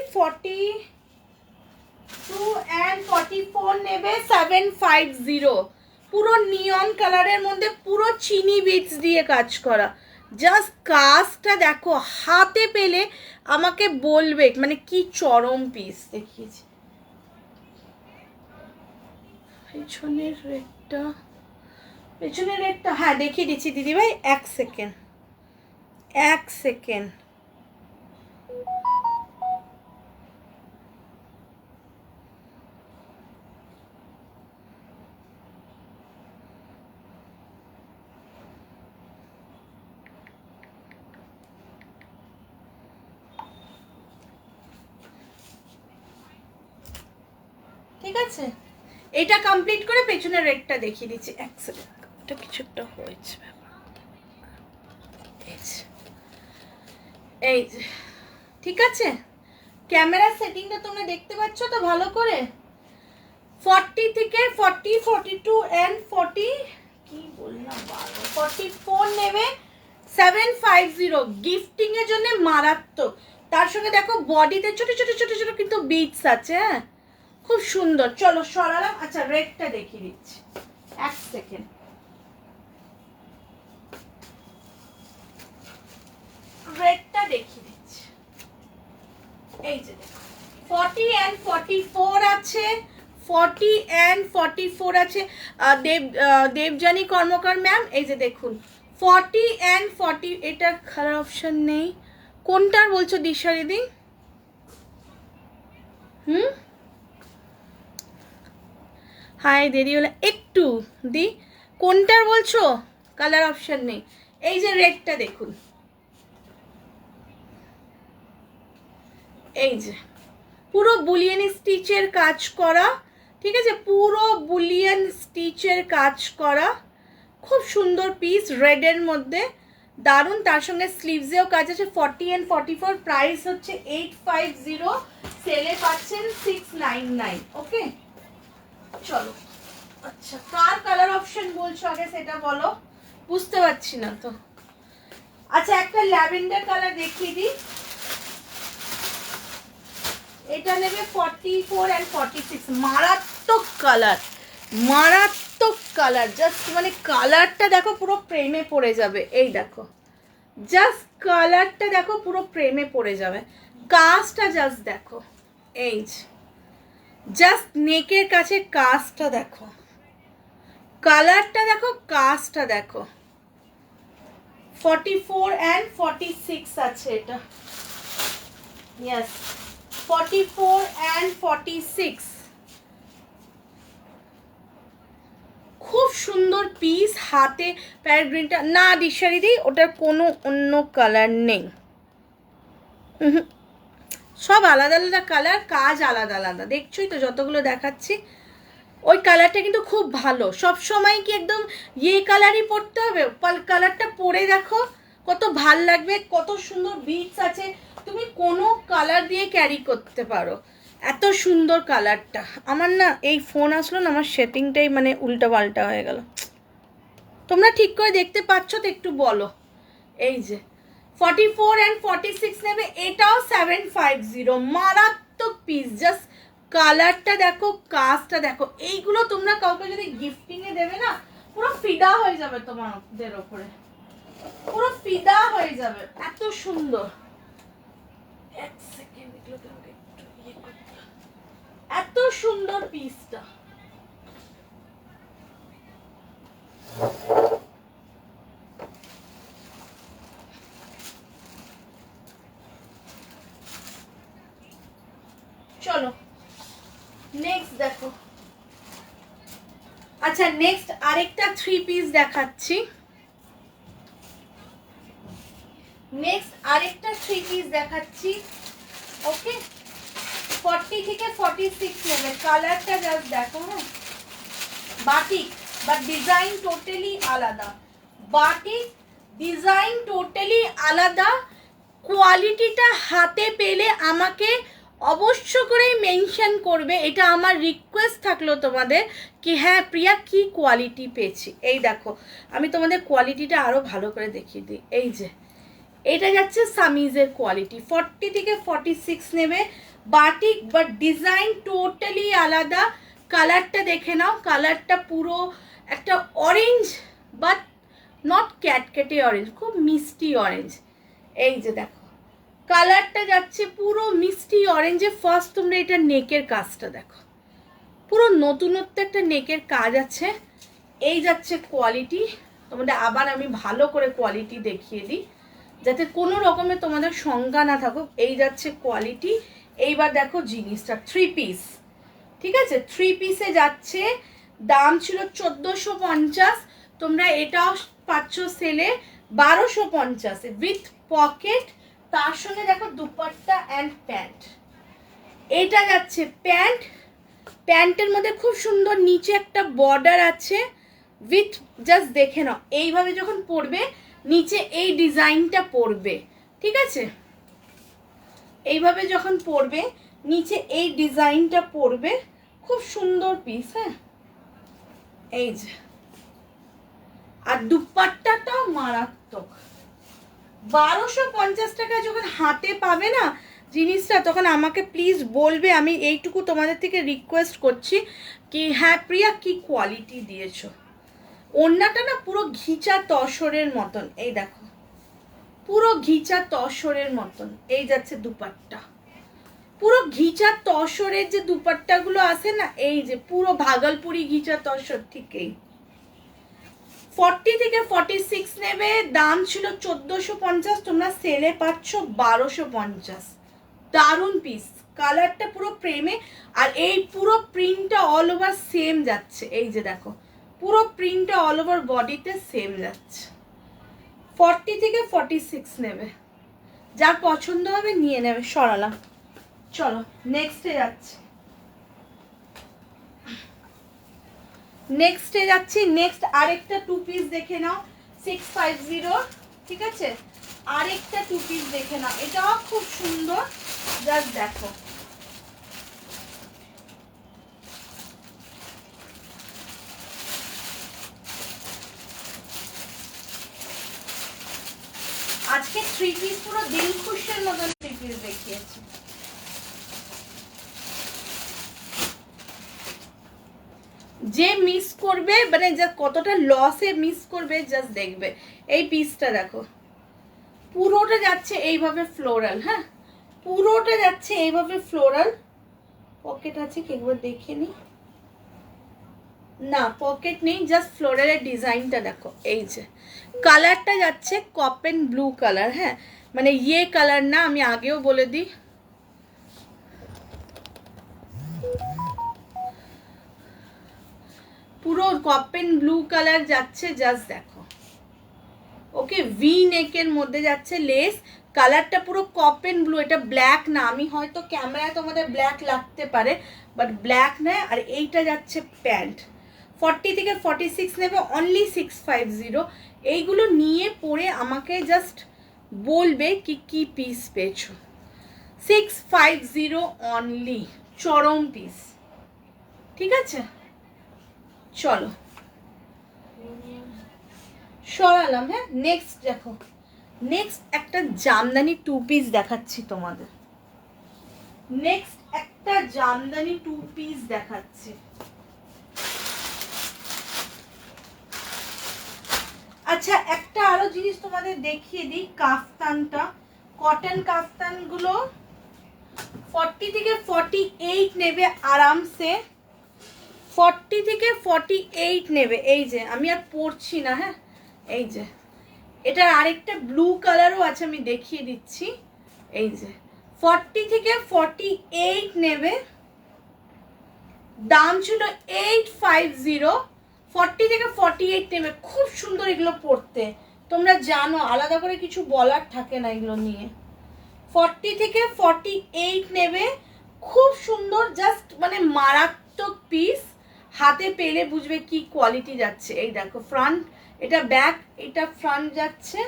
and 44 নেবে 750। পুরো নিয়ন কালারের মধ্যে পুরো চিনি বিটস দিয়ে কাজ করা। জাস্ট কাজটা দেখো, হাতে পেলে আমাকে বলবে মানে কি চরম পিস দেখিয়েছি। পেছনের রেটটা হ্যাঁ দেখিয়ে দিচ্ছি দিদিভাই, এক সেকেন্ড। ঠিক আছে, এটা কমপ্লিট করে পেছনের রেটটা দেখিয়ে দিচ্ছি, এক সেকেন্ড। এটা কিছু একটা হয়েছে, এই যে ঠিক আছে, ক্যামেরার সেটিংটা তোমরা দেখতে পাচ্ছ তো ভালো করে। 40 থেকে 40 42 and 40 কি বললাম 44 নেবে 750। গিফটিং এর জন্য মারাত্মক। তার সঙ্গে দেখো বডিতে ছোট ছোট ছোট ছোট কিন্তু বিটস আছে। হ্যাঁ, খুব সুন্দর। চলো সরালাম। আচ্ছা রেটটা দেখিয়ে দিচ্ছি, এক সেকেন্ড, রেডটা দেখিয়ে দিচ্ছি। এই যে 40 and 44 আছে, 40 and 44 আছে। দেবজানী কর্মকার ম্যাম, এই যে দেখুন 40 and 40, এটার কালার অপশন নেই। কোনটার বলছো দিশা দিদি? হাই, দেরি হলো একটু দি, কোনটার বলছো? কালার অপশন নেই। এই যে রেডটা দেখুন, এই যে পুরো বুলিয়ান স্টিচের কাজ করা, ঠিক আছে, পুরো বুলিয়ান স্টিচের কাজ করা, খুব সুন্দর পিস, রেডের মধ্যে দারুণ। তার সঙ্গে স্লিভসেও কাজ আছে। 40 and 44, প্রাইস হচ্ছে 850, সেলে পাচ্ছেন 699। ওকে চলো, আচ্ছা কার কালার অপশন বলছো আগে সেটা বলো, বুঝতে পারছি না তো। আচ্ছা একটা ল্যাভেন্ডার কালার দেখিয়ে দিই, এটা নেবে 44 and 46, মারাত্মক কালার, মারাত্মক কালার, জাস্ট মানে কালারটা দেখো পুরো প্রেমে পড়ে যাবে। এই দেখো জাস্ট কালারটা দেখো পুরো প্রেমে পড়ে যাবে, কাজটা জাস্ট দেখো, এই জাস্ট নেকের কাছে কাজটা দেখো, কালারটা দেখো, কাজটা দেখো। 44 and 46 আছে এটা, ইয়েস 44 and 46, খুব সুন্দর পিস। হাতে প্যারাগ্রিনটা না দিশারিদি, ওটার কোনো অন্য কালার নেই, সব আলাদা আলাদা কালার, কাজ আলাদা আলাদা, দেখছোই তো যতগুলো দেখাচ্ছি। ওই কালারটা কিন্তু খুব ভালো, সব সময় কি একদম ইয়ে কালারই পরতে হবে? কালারটা পরে দেখো কত ভাল লাগবে, কত সুন্দর বিটস আছে, তুমি কোনো কালার দিয়ে ক্যারি করতে পারো, এত সুন্দর কালারটা। আমার না এই ফোন আসলো না, আমার সেটিংটাই মানে উল্টা পাল্টা হয়ে গেল। তোমরা ঠিক করে দেখতে পাচ্ছ তো একটু বলো। এই যে 44 and 46 নেবে, এটাও 750, মারাত্মক পিস, জাস্ট কালারটা দেখো, কাজটা দেখো। এইগুলো তোমরা কাউকে যদি গিফটিং এ দেবে না, পুরো ফিদা হয়ে যাবে তোমাদের ওপরে, পুরো ফিদা হয়ে যাবে, এত সুন্দর। এক সেকেন্ড, এত সুন্দর পিসটা। চলো নেক্সট দেখো। আচ্ছা নেক্সট আরেকটা 3 পিস দেখাচ্ছি, নেক্সট আরেকটা 3 পিস দেখাচ্ছি। ওকে 40 থেকে 46 নেবে, কালারটা জাস্ট দেখো। হ্যাঁ বাটিক, বাট ডিজাইন টোটালি আলাদা, বাটিক ডিজাইন টোটালি আলাদা। কোয়ালিটিটা হাতে পেলে আমাকে অবশ্য করেই মেনশন করবে, এটা আমার রিকোয়েস্ট থাকলো তোমাদের, কি হ্যাঁ প্রিয়া কি কোয়ালিটি পেয়েছি। এই দেখো আমি তোমাদের কোয়ালিটিটা আরও ভালো করে দেখিয়ে দিই। এই যে এটা যাচ্ছে সামিজের কোয়ালিটি, 40 থেকে 46 নেবে, বাটিক বাট ডিজাইন টোটালি আলাদা। কালারটা দেখে নাও, কালারটা পুরো একটা অরেঞ্জ, বাট নট ক্যাটকেটে অরেঞ্জ, খুব মিষ্টি অরেঞ্জ। এই যে দেখো কালারটা যাচ্ছে পুরো মিষ্টি অরেঞ্জে। ফার্স্ট তোমরা এটা নেকের কাজটা দেখো, পুরো নতুনত্ব একটা নেকের কাজ আছে। এই যাচ্ছে কোয়ালিটি, তোমাদের আবার আমি ভালো করে কোয়ালিটি দেখিয়ে দিই যাতে কোনো রকমের তোমাদের শঙ্কা না থাকুক। এই যাচ্ছে কোয়ালিটি। এইবার দেখো জিনিসটা 3 পিস, ঠিক আছে, 3 পিসে যাচ্ছে, দাম ছিল 1450, তোমরা এটাও পাচ্ছ সেলে 1250 উইথ পকেট। তার সঙ্গে দেখো দুপাট্টা অ্যান্ড প্যান্ট। এটা যাচ্ছে প্যান্ট, প্যান্টের মধ্যে খুব সুন্দর নিচে একটা বর্ডার আছে উইথ, জাস্ট দেখে নাও এইভাবে যখন পরবে নিচে এই ডিজাইনটা পরবে, ঠিক আছে, এইভাবে যখন পরবে নিচে এই ডিজাইনটা পরবে, খুব সুন্দর পিস। হ্যাঁ এই যে, আর দুপাট্টাটাও মারাত্মক। 1250 টাকা যখন হাতে পাবে না জিনিসটা, তখন আমাকে প্লিজ বলবে, আমি এইটুকু তোমাদের থেকে রিকোয়েস্ট করছি কি হ্যাঁ প্রিয়া কি কোয়ালিটি দিয়েছো। ওড়নাটা না পুরো ঘিচা তসরের মতন, এই দেখো পুরো ঘিচা তসরের মতন। এই যাচ্ছে দুপাট্টা, পুরো ঘিচা তসরের যে দুপাট্টাগুলো আছে না, এই যে পুরো ভাগলপুরি ঘিচা তসর, ঠিক এই 40 থেকে 46 নেবে। দাম ছিল 1450, তোমরা সেলে পাচ্ছ 1250। দারুণ পিস, কালারটা পুরো প্রেমে। আর এই পুরো প্রিন্টটা অল ওভার সেম যাচ্ছে, এই যে দেখো পুরো প্রিন্টটা অল ওভার বডিতে সেম যাচ্ছে। 40 থেকে 46 নেবে, যার পছন্দ হবে নিয়ে নেবে। সরালাম, চলো নেক্সটে যাচ্ছে। নেক্সটে যাচ্ছি। নেক্সট আরেকটা 2 পিস দেখে নাও 650, ঠিক আছে? আরেকটা 2 পিস দেখে নাও, এটাও খুব সুন্দর, জাস্ট দেখো। আজকে 3 পিস পুরো দিলখুশের মতন 3 পিস দেখিয়েছি। যে মিস করবে, মানে যা কতটা লসে মিস করবে জাস্ট দেখবে। এই পিসটা দেখো, পুরোটা যাচ্ছে এইভাবে ফ্লোরাল, হ্যাঁ পুরোটা যাচ্ছে এইভাবে ফ্লোরাল। পকেট আছে কি একবার দেখে নি, না পকেট নেই, জাস্ট ফ্লোরালের ডিজাইনটা দেখো। এই যে কালারটা যাচ্ছে কপেন ব্লু কালার, হ্যাঁ মানে ইয়ে কালার না, আমি আগেও বলে দিই। পুরো কপেন ব্লু কালার যাচ্ছে, জাস্ট দেখো। ওকে, ভি নেকের মধ্যে যাচ্ছে লেস, কালারটা পুরো কপেন ব্লু, এটা ব্ল্যাক না। আমি হয়তো ক্যামেরায় তোমাদের ব্ল্যাক লাগতে পারে, বাট ব্ল্যাক নয়। আর এইটা যাচ্ছে প্যান্ট। 40 থেকে 46 নেবে, অনলি 650। এইগুলো নিয়ে পরে আমাকে জাস্ট বলবে কি কি পিস পেয়েছো। 650 অনলি, চরম পিস, ঠিক আছে? চলো সরালাম, হ্যাঁ নেক্সট দেখো। নেক্সট একটা জামদানি 2 পিস দেখাচ্ছি তোমাদের। নেক্সট একটা জামদানি 2 পিস দেখাচ্ছি। আচ্ছা একটা আরো জিনিস তোমাদের দেখিয়ে দিই, কাফতানটা, কটন কাফতানগুলো 40 থেকে 48 নেবে আরামসে। 40 থেকে 48 নেবে। এই যে আমি আর পরছি না, হ্যাঁ এই যে এটার আরেকটা ব্লু কালারও আছে, আমি দেখিয়ে দিচ্ছি। এই যে 40 থেকে 48 নেবে, দাম ছিল 850। 40 থেকে 48 নেবে, খুব সুন্দর এগুলো পরতে, তোমরা জানো আলাদা করে কিছু বলার থাকে না এগুলো নিয়ে। 40 থেকে 48 নেবে, খুব সুন্দর, জাস্ট মানে মারাত্মক পিস। হাতে পেলে বুঝবে কি কোয়ালিটি যাচ্ছে। এই দেখো ফ্রন্ট, এটা ব্যাক, এটা ফ্রন্ট যাচ্ছে।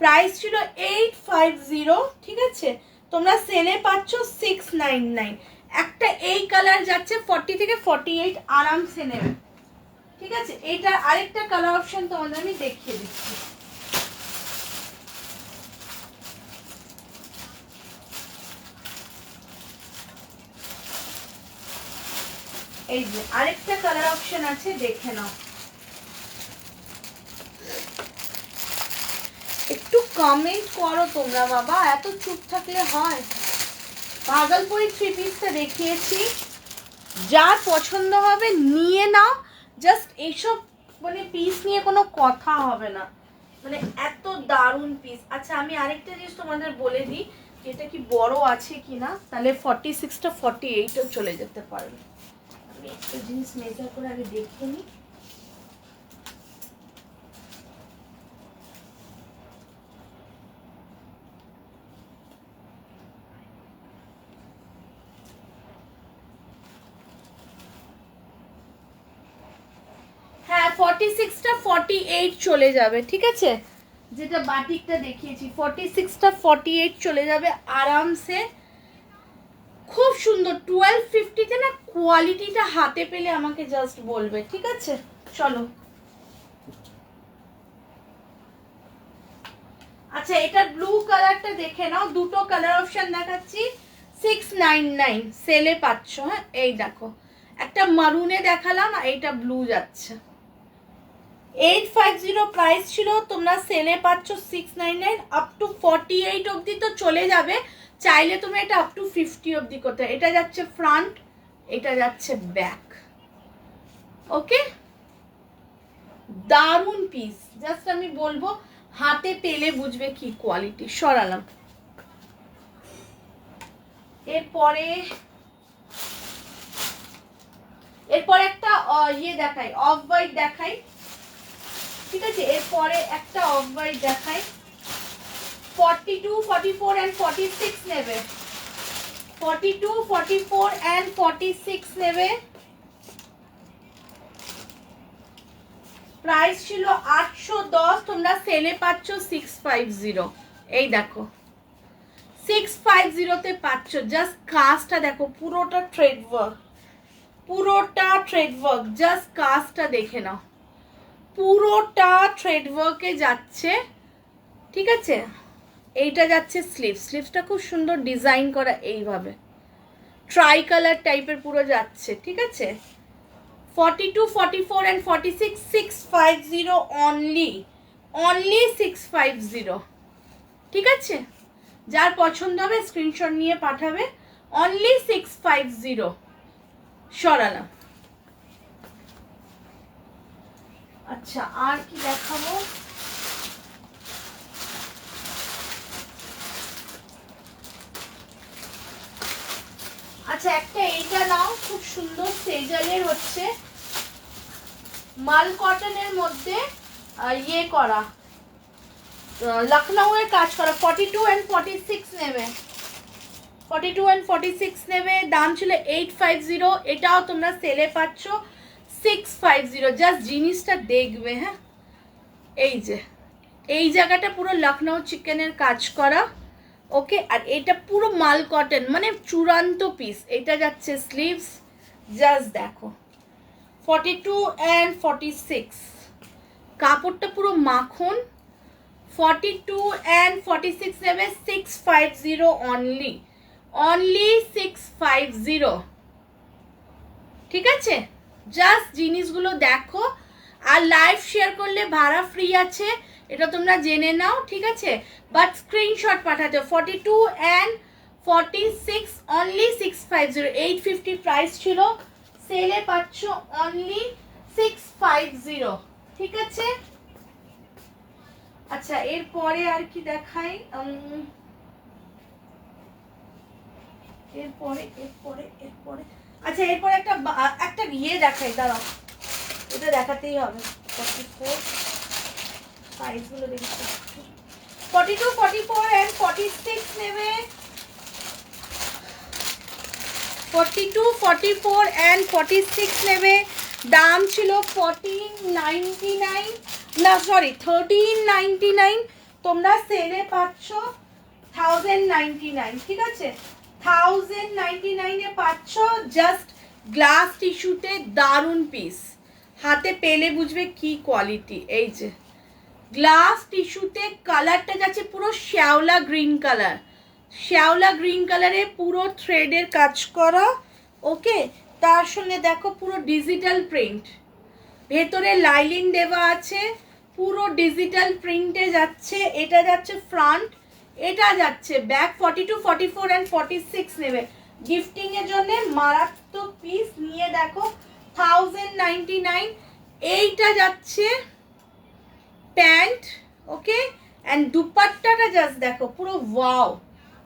প্রাইস ছিল 850, ঠিক আছে? তোমরা সেলে পাচ্ছ 699। একটা এই কালার যাচ্ছে 40 থেকে 48, আরামসে নেবে, ঠিক আছে? এটা আরেকটা কালার অপশন তোমাদের আমি দেখিয়ে দিচ্ছি। এই যে আরেকটা কালার অপশন আছে, দেখে নাও। একটু কমেন্ট করো তোমরা বাবা, এত চুপ থাকলে হয়? ভাগলপুরি 3 পিসটা দেখিয়েছি, যার পছন্দ হবে নিয়ে নাও। জাস্ট এইসব মানে পিস নিয়ে কোনো কথা হবে না, মানে এত দারুণ পিস। আচ্ছা আমি আরেকটা জিনিস তোমাদের বলে দিই, এটা কি বড় আছে কিনা, তাহলে 46টা 48ও চলে যেতে পারবে। আমি একটা জিনিস মেজার করে আগে দেখে নিই। হ্যাঁ 46টা 48 চলে যাবে, ঠিক আছে? যেটা বাটিকটা দেখিয়েছি 46টা 48 চলে যাবে আরামসে। খুব সুন্দর, 1250-তে না, কোয়ালিটিটা হাতে পেলে আমাকে জাস্ট বলবে, ঠিক আছে? চলো আচ্ছা এটা ব্লু কালারটা দেখে নাও, দুটো কালার অপশন দেখাচ্ছি। 699 সেলে পাচ্ছ, হ্যাঁ এই দেখো একটা মারুনে দেখালাম, আর এইটা ব্লু যাচ্ছে। 850 প্রাইস ছিল, তোমরা সেলে পাচ্ছ 699, আপ টু 48 অবধি তো চলে যাবে, চাইলে তুমি এটা আপ টু 50 অবধি করতে। এটা যাচ্ছে ফ্রন্ট, এটা যাচ্ছে ব্যাক। ওকে, দারুণ পিস, জাস্ট আমি বলবো হাতে পেলে বুঝবে কি কোয়ালিটি। সরালাম। এরপরে একটা ইয়ে দেখাই, অফ হোয়াইট দেখাই, ঠিক আছে? এরপরে একটা অফ হোয়াইট দেখাই, 42, 44 and 46 নেবে, 42, 44 and 46 নেবে। প্রাইস ছিল 810, তোমরা সেলে পাচ্ছ 650। এই দেখো 650 তে পাচ্ছ। জাস্ট কাজটা দেখো, পুরোটা থ্রেড ওয়ার্ক, পুরোটা থ্রেড ওয়ার্ক, জাস্ট কাজটা দেখে নাও, পুরোটা থ্রেড ওয়ার্কে যাচ্ছে, ঠিক আছে? এইটা যাচ্ছে স্লিভসটা খুব সুন্দর ডিজাইন করা, এইভাবে ট্রাই কালার টাইপের পুরো যাচ্ছে, ঠিক আছে? 42, 44 and 46, 650 অনলি, 650, ঠিক আছে? যার পছন্দ হবে স্ক্রিনশট নিয়ে পাঠাবে, অনলি 650। সরালাম। আচ্ছা, আর কি দেখাবো? আচ্ছা, একটা এইটা নাও, খুব সুন্দর সেজালের হচ্ছে, মাল কটনের মধ্যে ইয়ে করা, লখনউ এর কাজ করা, 42 and 46 নেবে, 42 and 46 নেবে। দাম ছিল 850, এটাও তোমরা সেলে পাচ্ছ 650। জাস্ট জিনিসটা দেখবে, হ্যাঁ? এই যে এই জায়গাটা পুরো লখনউ চিকেনের কাজ করা, ওকে? আর এটা পুরো মাল কটন, মানে চূড়ান্ত পিস। এটা যাচ্ছে স্লিভস, জাস্ট দেখো 42 and 46, কাপড়টা পুরো মাখন। 42 and 46 নেবে 650 অনলি, 650, ঠিক আছে? জাস্ট জিনিসগুলো দেখো, আর লাইভ শেয়ার করলে ভাড়া ফ্রি আছে, এটা তোমরা জেনে নাও, ঠিক আছে? বাট স্ক্রিনশট পাঠাতে। 42 and 46 অনলি 650, 850 প্রাইস ছিল, সেলে পাচ্ছ অনলি 650, ঠিক আছে? আচ্ছা, এরপরে আর কি দেখাই? এরপরে আচ্ছা, এরপরে একটা ইয়ে দেখাই, দাঁড়াও, এটা দেখাতেই হবে। 44 সাইজগুলো দেখতে, 42, 44 and 46 নেবে, 42, 44 and 46 নেবে। দাম ছিল 1499, না সরি 1399, তোমরা সেলে পাচ্ছ 1099, ঠিক আছে? 1099 এ পাচ্ছ। জাস্ট গ্লাস টিস্যুতে দারুণ পিস, হাতে পেলে বুঝবে কি কোয়ালিটি। এই যে গ্লাস টিস্যুতে কালারটা যাচ্ছে পুরো শ্যাওলা গ্রিন কালার, শ্যাওলা গ্রিন কালারে পুরো থ্রেডের কাজ করা, ওকে? তার সঙ্গে দেখো পুরো ডিজিটাল প্রিন্ট, ভেতরে লাইলিং দেওয়া আছে, পুরো ডিজিটাল প্রিন্টে যাচ্ছে। এটা যাচ্ছে ফ্রন্ট, এটা যাচ্ছে ব্যাক। 42, 44 and 46 নেবে, গিফটিং এর জন্য মারাত্মক পিস। নিয়ে দেখো 1099। এইটা যাচ্ছে প্যান্ট, ওকে? অ্যান্ড দুপাট্টাটা জাস্ট দেখো, পুরো ওয়াও,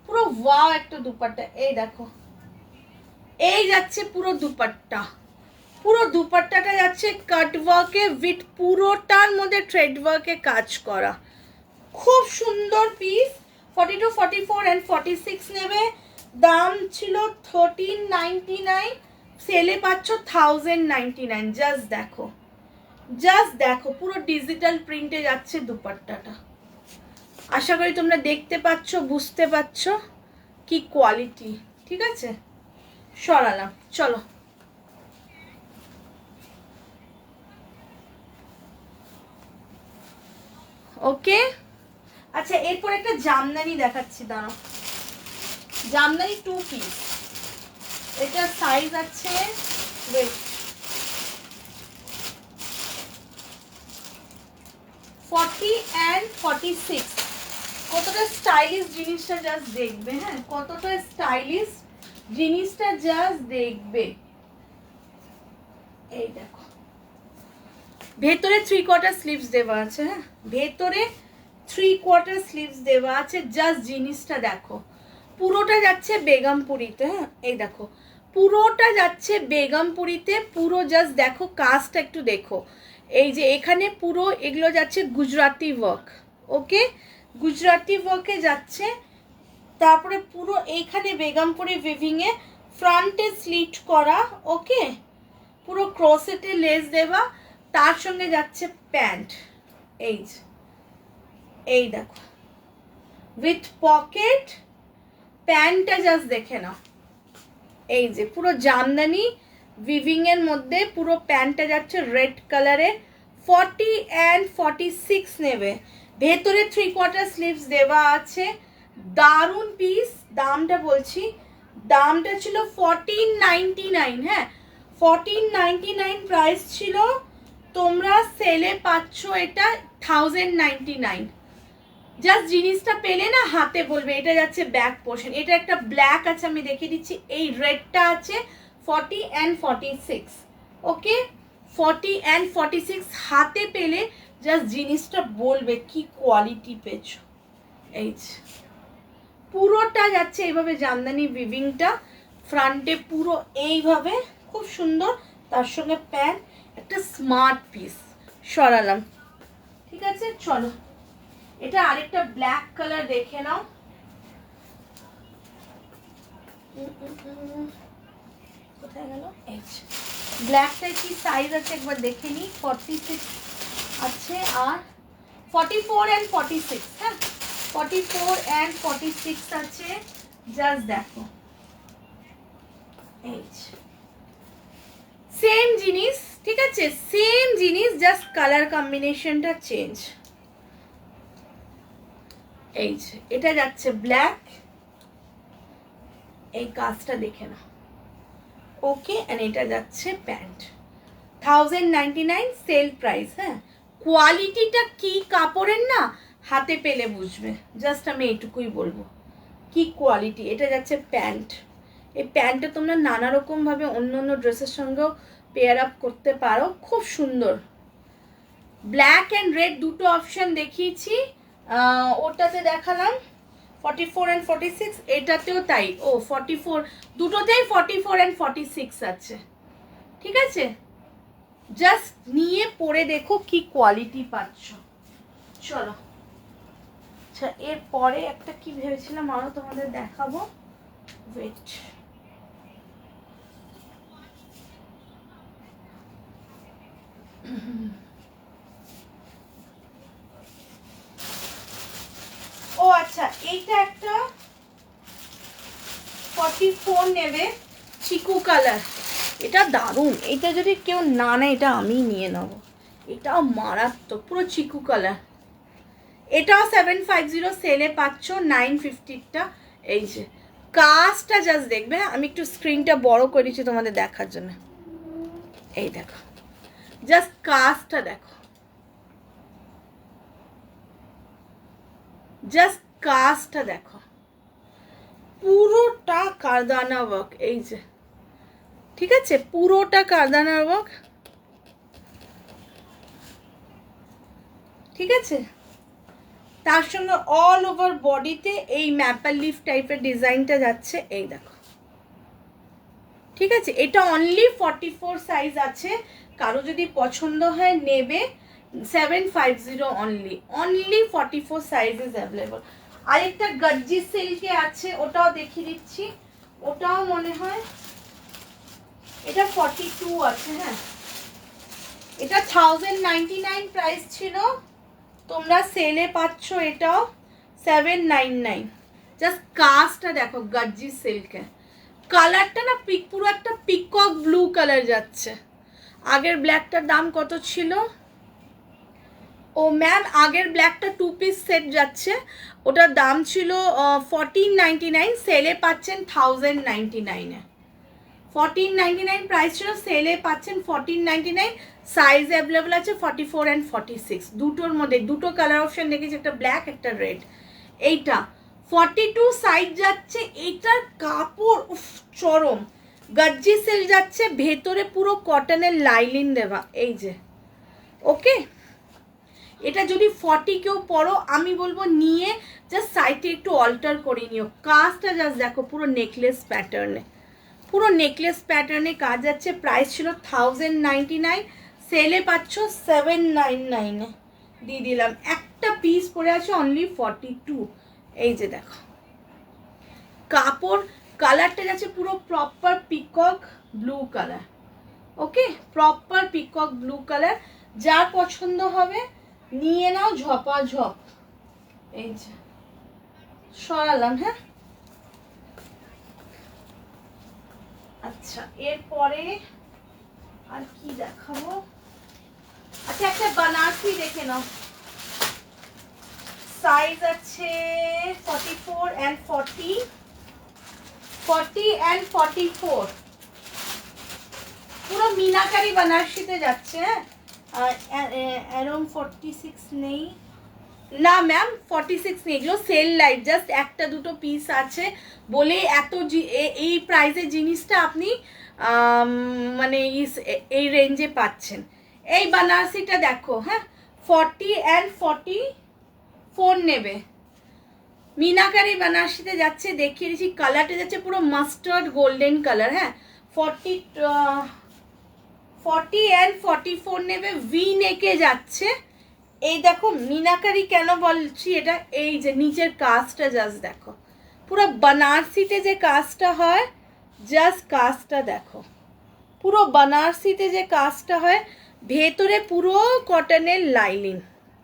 পুরো ওয়াও একটা দুপাট্টা। এই দেখো, এই যাচ্ছে পুরো দুপাট্টা, পুরো দুপাট্টাটা যাচ্ছে কাট ওয়ার্কে উইথ পুরোটার মধ্যে থ্রেড ওয়ার্কে কাজ করা, খুব সুন্দর পিস। 42, 44 and 46 নেবে, দাম ছিল 1399, সেলে পাচ্ছ 1099। জাস্ট দেখো, জাস্ট দেখো, পুরো ডিজিটাল প্রিন্টে যাচ্ছে দুপাট্টাটা। আশা করি তোমরা দেখতে পাচ্ছ, বুঝতে পারছো কি কোয়ালিটি, ঠিক আছে? সরালাম, চলো। ওকে, আচ্ছা, এরপর একটা জামদানি দেখাচ্ছি, দাঁড়াও। জামদানি 2 পিস, এটা সাইজ আছে, ওয়েট, 40 and 46 কতটা স্টাইলিশ জিনিসটা জাস্ট দেখবে। হ্যাঁ, কতটা স্টাইলিশ জিনিসটা জাস্ট দেখবে। এই দেখো, ভেতরে 3/4 স্লিভস দেওয়া আছে। হ্যাঁ, ভেতরে 3/4 স্লিভস দেওয়া আছে। জাস্ট জিনিসটা দেখো, পুরোটা যাচ্ছে বেগমপুরিতে। হ্যাঁ, এই দেখো, পুরোটা যাচ্ছে বেগমপুরিতে। পুরো জাস্ট দেখো, কাজটা একটু দেখো। এই যে এখানে পুরো এগুলো যাচ্ছে গুজরাটি ওয়ার্ক। ওকে, গুজরাটি ওয়ার্কে যাচ্ছে। তারপরে পুরো এইখানে বেগমপুরি উইভিংয়ে ফ্রন্টে স্লিট করা। ওকে, পুরো ক্রসেটে লেস দেওয়া। তার সঙ্গে যাচ্ছে প্যান্ট। এই দেখো, উইথ পকেট। প্যান্টটা জাস্ট দেখে নাও। এই যে পুরো জামদানি উইভিং এর মধ্যে পুরো প্যান্টটা যাচ্ছে রেড কালারে। 40 and 46 নেবে। ভেতরে 3/4 স্লিভস দেওয়া আছে। দারুণ পিস। দামটা বলছি, দামটা ছিল 1499। হ্যাঁ, 1499 প্রাইস ছিল। তোমরা সেলে পাচ্ছ এটা 1099। জাস্ট জিনিসটা পেলে না হাতে বলবে। এটা যাচ্ছে ব্যাক পোর্শন। এটা একটা ব্ল্যাক আছে, আমি দেখিয়ে দিচ্ছি। এই রেডটা আছে 40 and 46। ওকে, 40 and 46 হাতে পেলে জাস্ট জিনিসটা বলবে কি কোয়ালিটি পেয়েছো। এই পুরোটা যাচ্ছে এইভাবে জামদানি উইভিংটা। ফ্রন্টে পুরো এইভাবে খুব সুন্দর। তার সঙ্গে প্যান্ট, একটা স্মার্ট পিস। সরালাম, ঠিক আছে। চলো, এটা আরেকটা ব্ল্যাক কালার দেখে নাও। কোথায় গেল? এই ব্ল্যাকটা কি সাইজ আছে একবার দেখে নিই। 46 আছে আর 44 and 46। হ্যাঁ, 44 and 46 আছে। জাস্ট দেখো, এই সেম জিনিস, ঠিক আছে, সেম জিনিস, জাস্ট কালার কম্বিনেশনটা চেঞ্জ। এই যে এটা যাচ্ছে ব্ল্যাক। এই কাজটা দেখে না। ওকে, এন্ড এটা যাচ্ছে প্যান্ট। 1099 sell price. হ্যাঁ, কোয়ালিটিটা কি কাপড়ের না হাতে পেলে বুঝবে। জাস্ট আমি এইটুকুই বলবো, কি কোয়ালিটি। এটা যাচ্ছে প্যান্ট। এই প্যান্টটা তোমরা নানা রকমভাবে অন্য অন্য ড্রেসের সঙ্গেও পেয়ার আপ করতে পারো। খুব সুন্দর। ব্ল্যাক অ্যান্ড রেড দুটো অপশন দেখিয়েছি। ওটাতে দেখালাম 44 and 46, এটাতেও তাই। ও 44, দুটোতেই 44 and 46 আছে। ঠিক আছে, জাস্ট নিয়ে পরে দেখো কি কোয়ালিটি পাচ্ছ। চলো, আচ্ছা, এরপরে একটা কি ভেবেছিলাম আরো তোমাদের দেখাবো। ওয়েট, ও আচ্ছা, এইটা একটা 44 নেবে, চিকু কালার। এটা দারুণ। এটা যদি কেউ না নেয়, এটা আমি নিয়ে নেব। এটাও মারাত্মক, পুরো চিকু কালার। এটাও 750 সেলে পাচ্ছ 950টা। এই যে কাজটা জাস্ট দেখবে। আমি একটু স্ক্রিনটা বড় করে দিচ্ছি তোমাদের দেখার জন্য। এই দেখো, জাস্ট কাজটা দেখো, জাস্ট কাজটা দেখো, পুরোটা কারদানা ওয়ার্ক। এই যে, ঠিক আছে, পুরোটা কারদানা ওয়ার্ক। ঠিক আছে, তার সঙ্গে অল ওভার বডিতে এই ম্যাপার লিফ টাইপের ডিজাইনটা যাচ্ছে। এই দেখো, ঠিক আছে। এটা অনলি 44 সাইজ আছে। কারো যদি পছন্দ হয় নেবে। 750 অনলি 44 সাইজ ইজ অ্যাভেলেবল। আরেকটা গজ্জি সিল্কে আছে, ওটাও দেখিয়ে দিচ্ছি। ওটাও মনে হয় এটা 42 আছে। হ্যাঁ, এটা 1099 প্রাইস ছিল। তোমরা সেলে পাচ্ছ এটাও 799। জাস্ট কাজটা দেখো, গজ্জি সিল্কে। কালারটা না পুরো একটা পিকক ব্লু কালার যাচ্ছে। আগের ব্ল্যাকটার দাম কত ছিল? ও ম্যাম, আগের ব্ল্যাকটা 2 পিস সেট যাচ্ছে, ওটার দাম ছিল 1499। সেলে পাচ্ছেন 1099-এ। 1499 প্রাইস ছিল, সেলে পাচ্ছেন 1499। সাইজ অ্যাভেলেবল আছে 44 অ্যান্ড 46, দুটোর মধ্যে দুটো কালার অপশন দেখেছি, একটা ব্ল্যাক একটা রেড। এইটা 42 সাইজ যাচ্ছে, এইটার কাপড় উফ চরম গর্জি সেল যাচ্ছে, ভেতরে পুরো কটনের লাইলিন দেওয়া, এই যে ওকে। এটা যদি 40 কেউ পরো আমি বলবো নিয়ে জাস্ট সাইডে একটু অল্টার করে নিও। কাজটা জাস্ট দেখো পুরো নেকলেস প্যাটার্নে, পুরো নেকলেস প্যাটার্নে কাজ আছে। প্রাইস ছিল 1099, সেলে পাচ্ছ 799 দিয়ে দিলাম। একটা পিস পরে আছে অনলি 42। এই যে দেখো কাপড়, কালারটা যাচ্ছে পুরো প্রপার পিকক ব্লু কালার, ওকে প্রপার পিকক ব্লু কালার। যার পছন্দ হবে নিয়ে নাও ঝপাঝপ। এই যে সরালাম, হ্যাঁ আচ্ছা এরপরে আর কি দেখাবো? আচ্ছা একটা বানারসি দেখে নাও, সাইজ আছে 44 and 40, 40 and 44, পুরো মিনাকারি বানারসিতে যাচ্ছে। অ্যারোম 46 নেই না ম্যাম, 46 নেই, এগুলো সেল লাইট, জাস্ট একটা দুটো পিস আছে বলে এত এই প্রাইসের জিনিসটা আপনি মানে এই রেঞ্জে পাচ্ছেন। এই বানারসিটা দেখো, হ্যাঁ 40 and 44 নেবে, মিনাকারি বানারসিতে যাচ্ছে, দেখিয়ে দিচ্ছি। কালারটা যাচ্ছে পুরো মাস্টার্ড গোল্ডেন কালার, হ্যাঁ 40 and 44 নেবে, ভি নেকে যাচ্ছে। এই দেখো মিনাকারি কেন বলছি এটা, এই যে নিচের কাজটা জাস্ট দেখো, পুরো বানারসিতে যে কাজটা হয়, জাস্ট কাজটা দেখো, পুরো বানারসিতে যে কাজটা হয়, ভেতরে পুরো কটনের লাইলিন,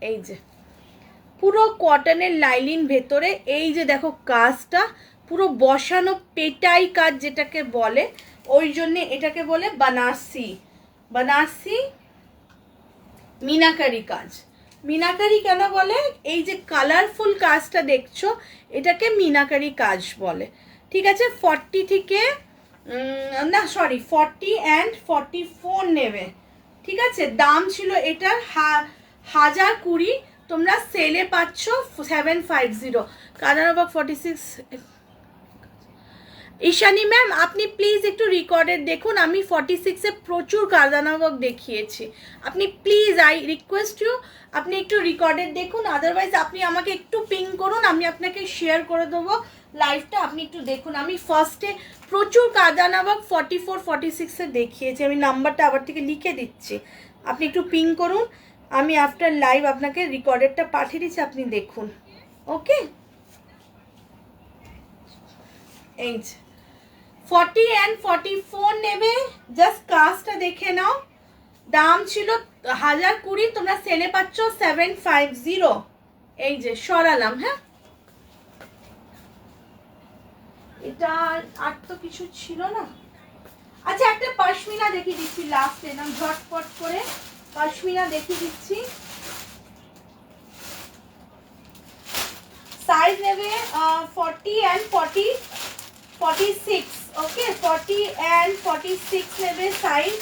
এই যে পুরো কটনের লাইলিন ভেতরে। এই যে দেখো কাজটা পুরো বসানো পেটাই কাজ যেটাকে বলে, ওই জন্যে এটাকে বলে বানারসি, বানারসি মিনাকারি কাজ। মিনাকারি কেন বলে, এই যে কালারফুল কাজটা দেখছো এটাকে মিনাকারি কাজ বলে, ঠিক আছে। 40 থেকে না সরি 40 and 44 নেবে, ঠিক আছে। দাম ছিল এটার 1020, তোমরা সেলে পাচ্ছ 750। কালারবাগ 46। ঈশানী ম্যাম আপনি প্লিজ একটু রেকর্ডেড দেখুন, আমি 46-এ প্রচুর কারদানাবাগ দেখিয়েছি, আপনি প্লিজ আই রিকোয়েস্ট ইউ আপনি একটু রেকর্ডেড দেখুন, আদারওয়াইজ আপনি আমাকে একটু পিং করুন, আমি আপনাকে শেয়ার করে দেবো লাইভটা, আপনি একটু দেখুন। আমি ফার্স্টে প্রচুর কারদানাবাগ 44 46-এ দেখিয়েছি, আমি নাম্বারটা আবার থেকে লিখে দিচ্ছি, আপনি একটু পিং করুন, আমি আফটার লাইভ আপনাকে রেকর্ডেডটা পাঠিয়ে দিচ্ছি, আপনি দেখুন, ওকে। এই 40 and 44 নেবে, জাস্ট কাজটা দেখে নাও। দাম ছিল 1020, তোমরা সেলে পাচ্ছ 750। এই যে সরালাম, হ্যাঁ এটা আর তো কিছু ছিল না। আচ্ছা একটা পশমিনা দেখিয়ে দিচ্ছি লাস্টে, একদম ঝটপট করে পশমিনা দেখিয়ে দিচ্ছি। সাইজ নেবে 40 and 46, ওকে 40 and 46 নেবে সাইজ।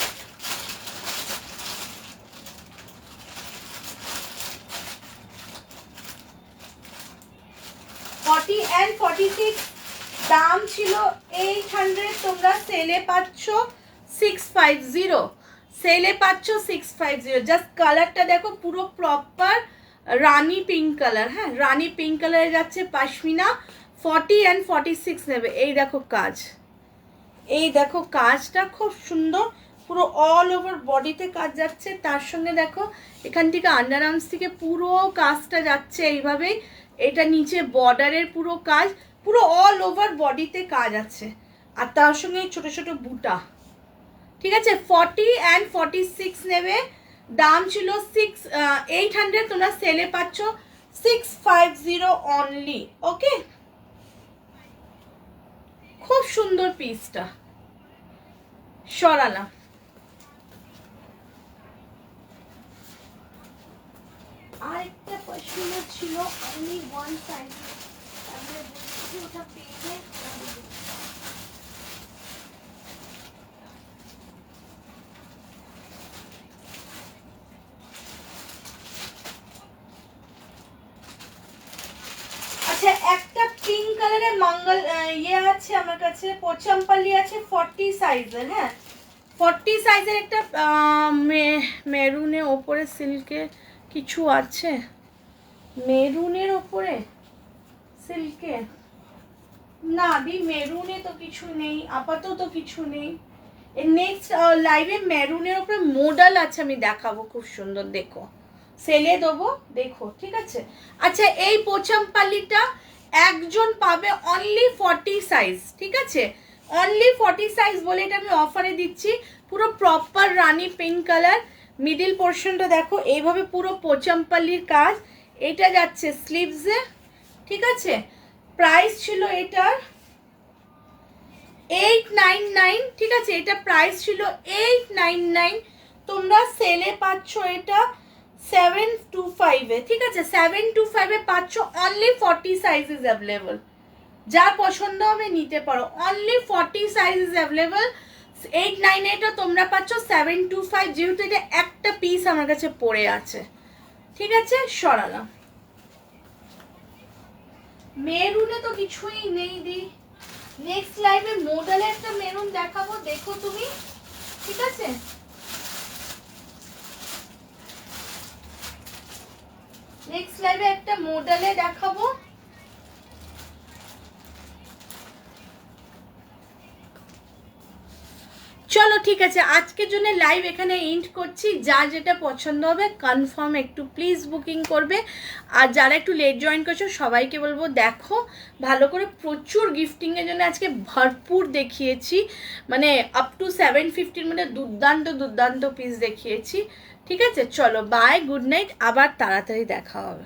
and 46 দাম ছিল 800, তোমরা সেলে পাচ্ছ 650, সেলে পাচ্ছ 650। জাস্ট কালারটা দেখো পুরো প্রপার রানী পিঙ্ক কালার, হ্যাঁ রানী পিঙ্ক কালারে যাচ্ছে পশমিনা। 40 and 46 নেবে। এই দেখো কাজ, এই দেখো কাজটা খুব সুন্দর, পুরো অল ওভার বডিতে কাজ যাচ্ছে, তার সঙ্গে দেখো এখান থেকে আন্ডার আর্মস থেকে পুরো কাজটা যাচ্ছে এইভাবেই, এটা নিচে বর্ডারের পুরো কাজ, পুরো অল ওভার বডিতে কাজ আছে, আর তার সঙ্গে ছোট ছোট বুটা, ঠিক আছে। 40 and 46 নেবে, দাম ছিল 800, তোমরা সেলে পাচ্ছ 650 অনলি, ওকে। খুব সুন্দর পিসটা, সরালাম। আরেকটা পশমিনা ছিল অনলি ওয়ান সাইড, আমরা বলছি ওটা পেয়ে কালারের মঙ্গল ইয়ে আছে আমার কাছে, পোচামপাল্লি আছে 40 সাইজের। হ্যাঁ 40 সাইজের একটা মেরুনের ওপরে সিল্কে কিছু আছে, মেরুনের ওপরে সিল্কে না দি, মেরুনে তো কিছু নেই আপাতত, কিছু নেই। নেক্সট লাইভে মেরুনের ওপরে মডেল আছে, আমি দেখাবো খুব সুন্দর, দেখো সেলে দেবো, দেখো ঠিক আছে। আচ্ছা এই পোচামপাল্লিটা একজন পাবে অনলি 40 সাইজ, ঠিক আছে, অনলি 40 সাইজ বলে এটা আমি অফারে দিচ্ছি। পুরো প্রপার রানি পিঙ্ক কালার, মিডিল পোর্শনটা দেখো এইভাবে পুরো পোচামপাল্লির কাজ। এটা যাচ্ছে স্লিভসে, ঠিক আছে। প্রাইস ছিল এটার 899, ঠিক আছে, এটা প্রাইস ছিল 899, তোমরা সেলে পাচ্ছ এটা 725 এ, ঠিক আছে, 725 এ পাচ্ছ। অনলি 40 সাইজ ইজ অ্যাভেলেবল, যা পছন্দ হবে নিতে পারো। Only 40 size is available. 898 তোমরা পাচ্ছ 725, যেহেতু এটা একটা পিস আমার কাছে পড়ে আছে, ঠিক আছে, সরালাম। মেরুনে তো কিছুই নেই দি। নেক্সট লাইভে মডেলে একটা মেরুন দেখাবো, দেখো তুমি, ঠিক আছে। নেক্সট লাইভে একটা মডেলে দেখাবো। চলো ঠিক আছে, আজকের জন্য লাইভ এখানে এন্ড করছি। যা যেটা পছন্দ হবে কনফার্ম একটু প্লিজ বুকিং করবে, আর যারা একটু লেট জয়েন করছো সবাইকে বলবো দেখো ভালো করে, প্রচুর গিফটিংয়ের জন্য আজকে ভরপুর দেখিয়েছি, মানে আপ টু 750-র মধ্যে দুর্দান্ত দুর্দান্ত পিস দেখিয়েছি, ঠিক আছে। চলো বাই, গুড নাইট, আবার তাড়াতাড়ি দেখা হবে।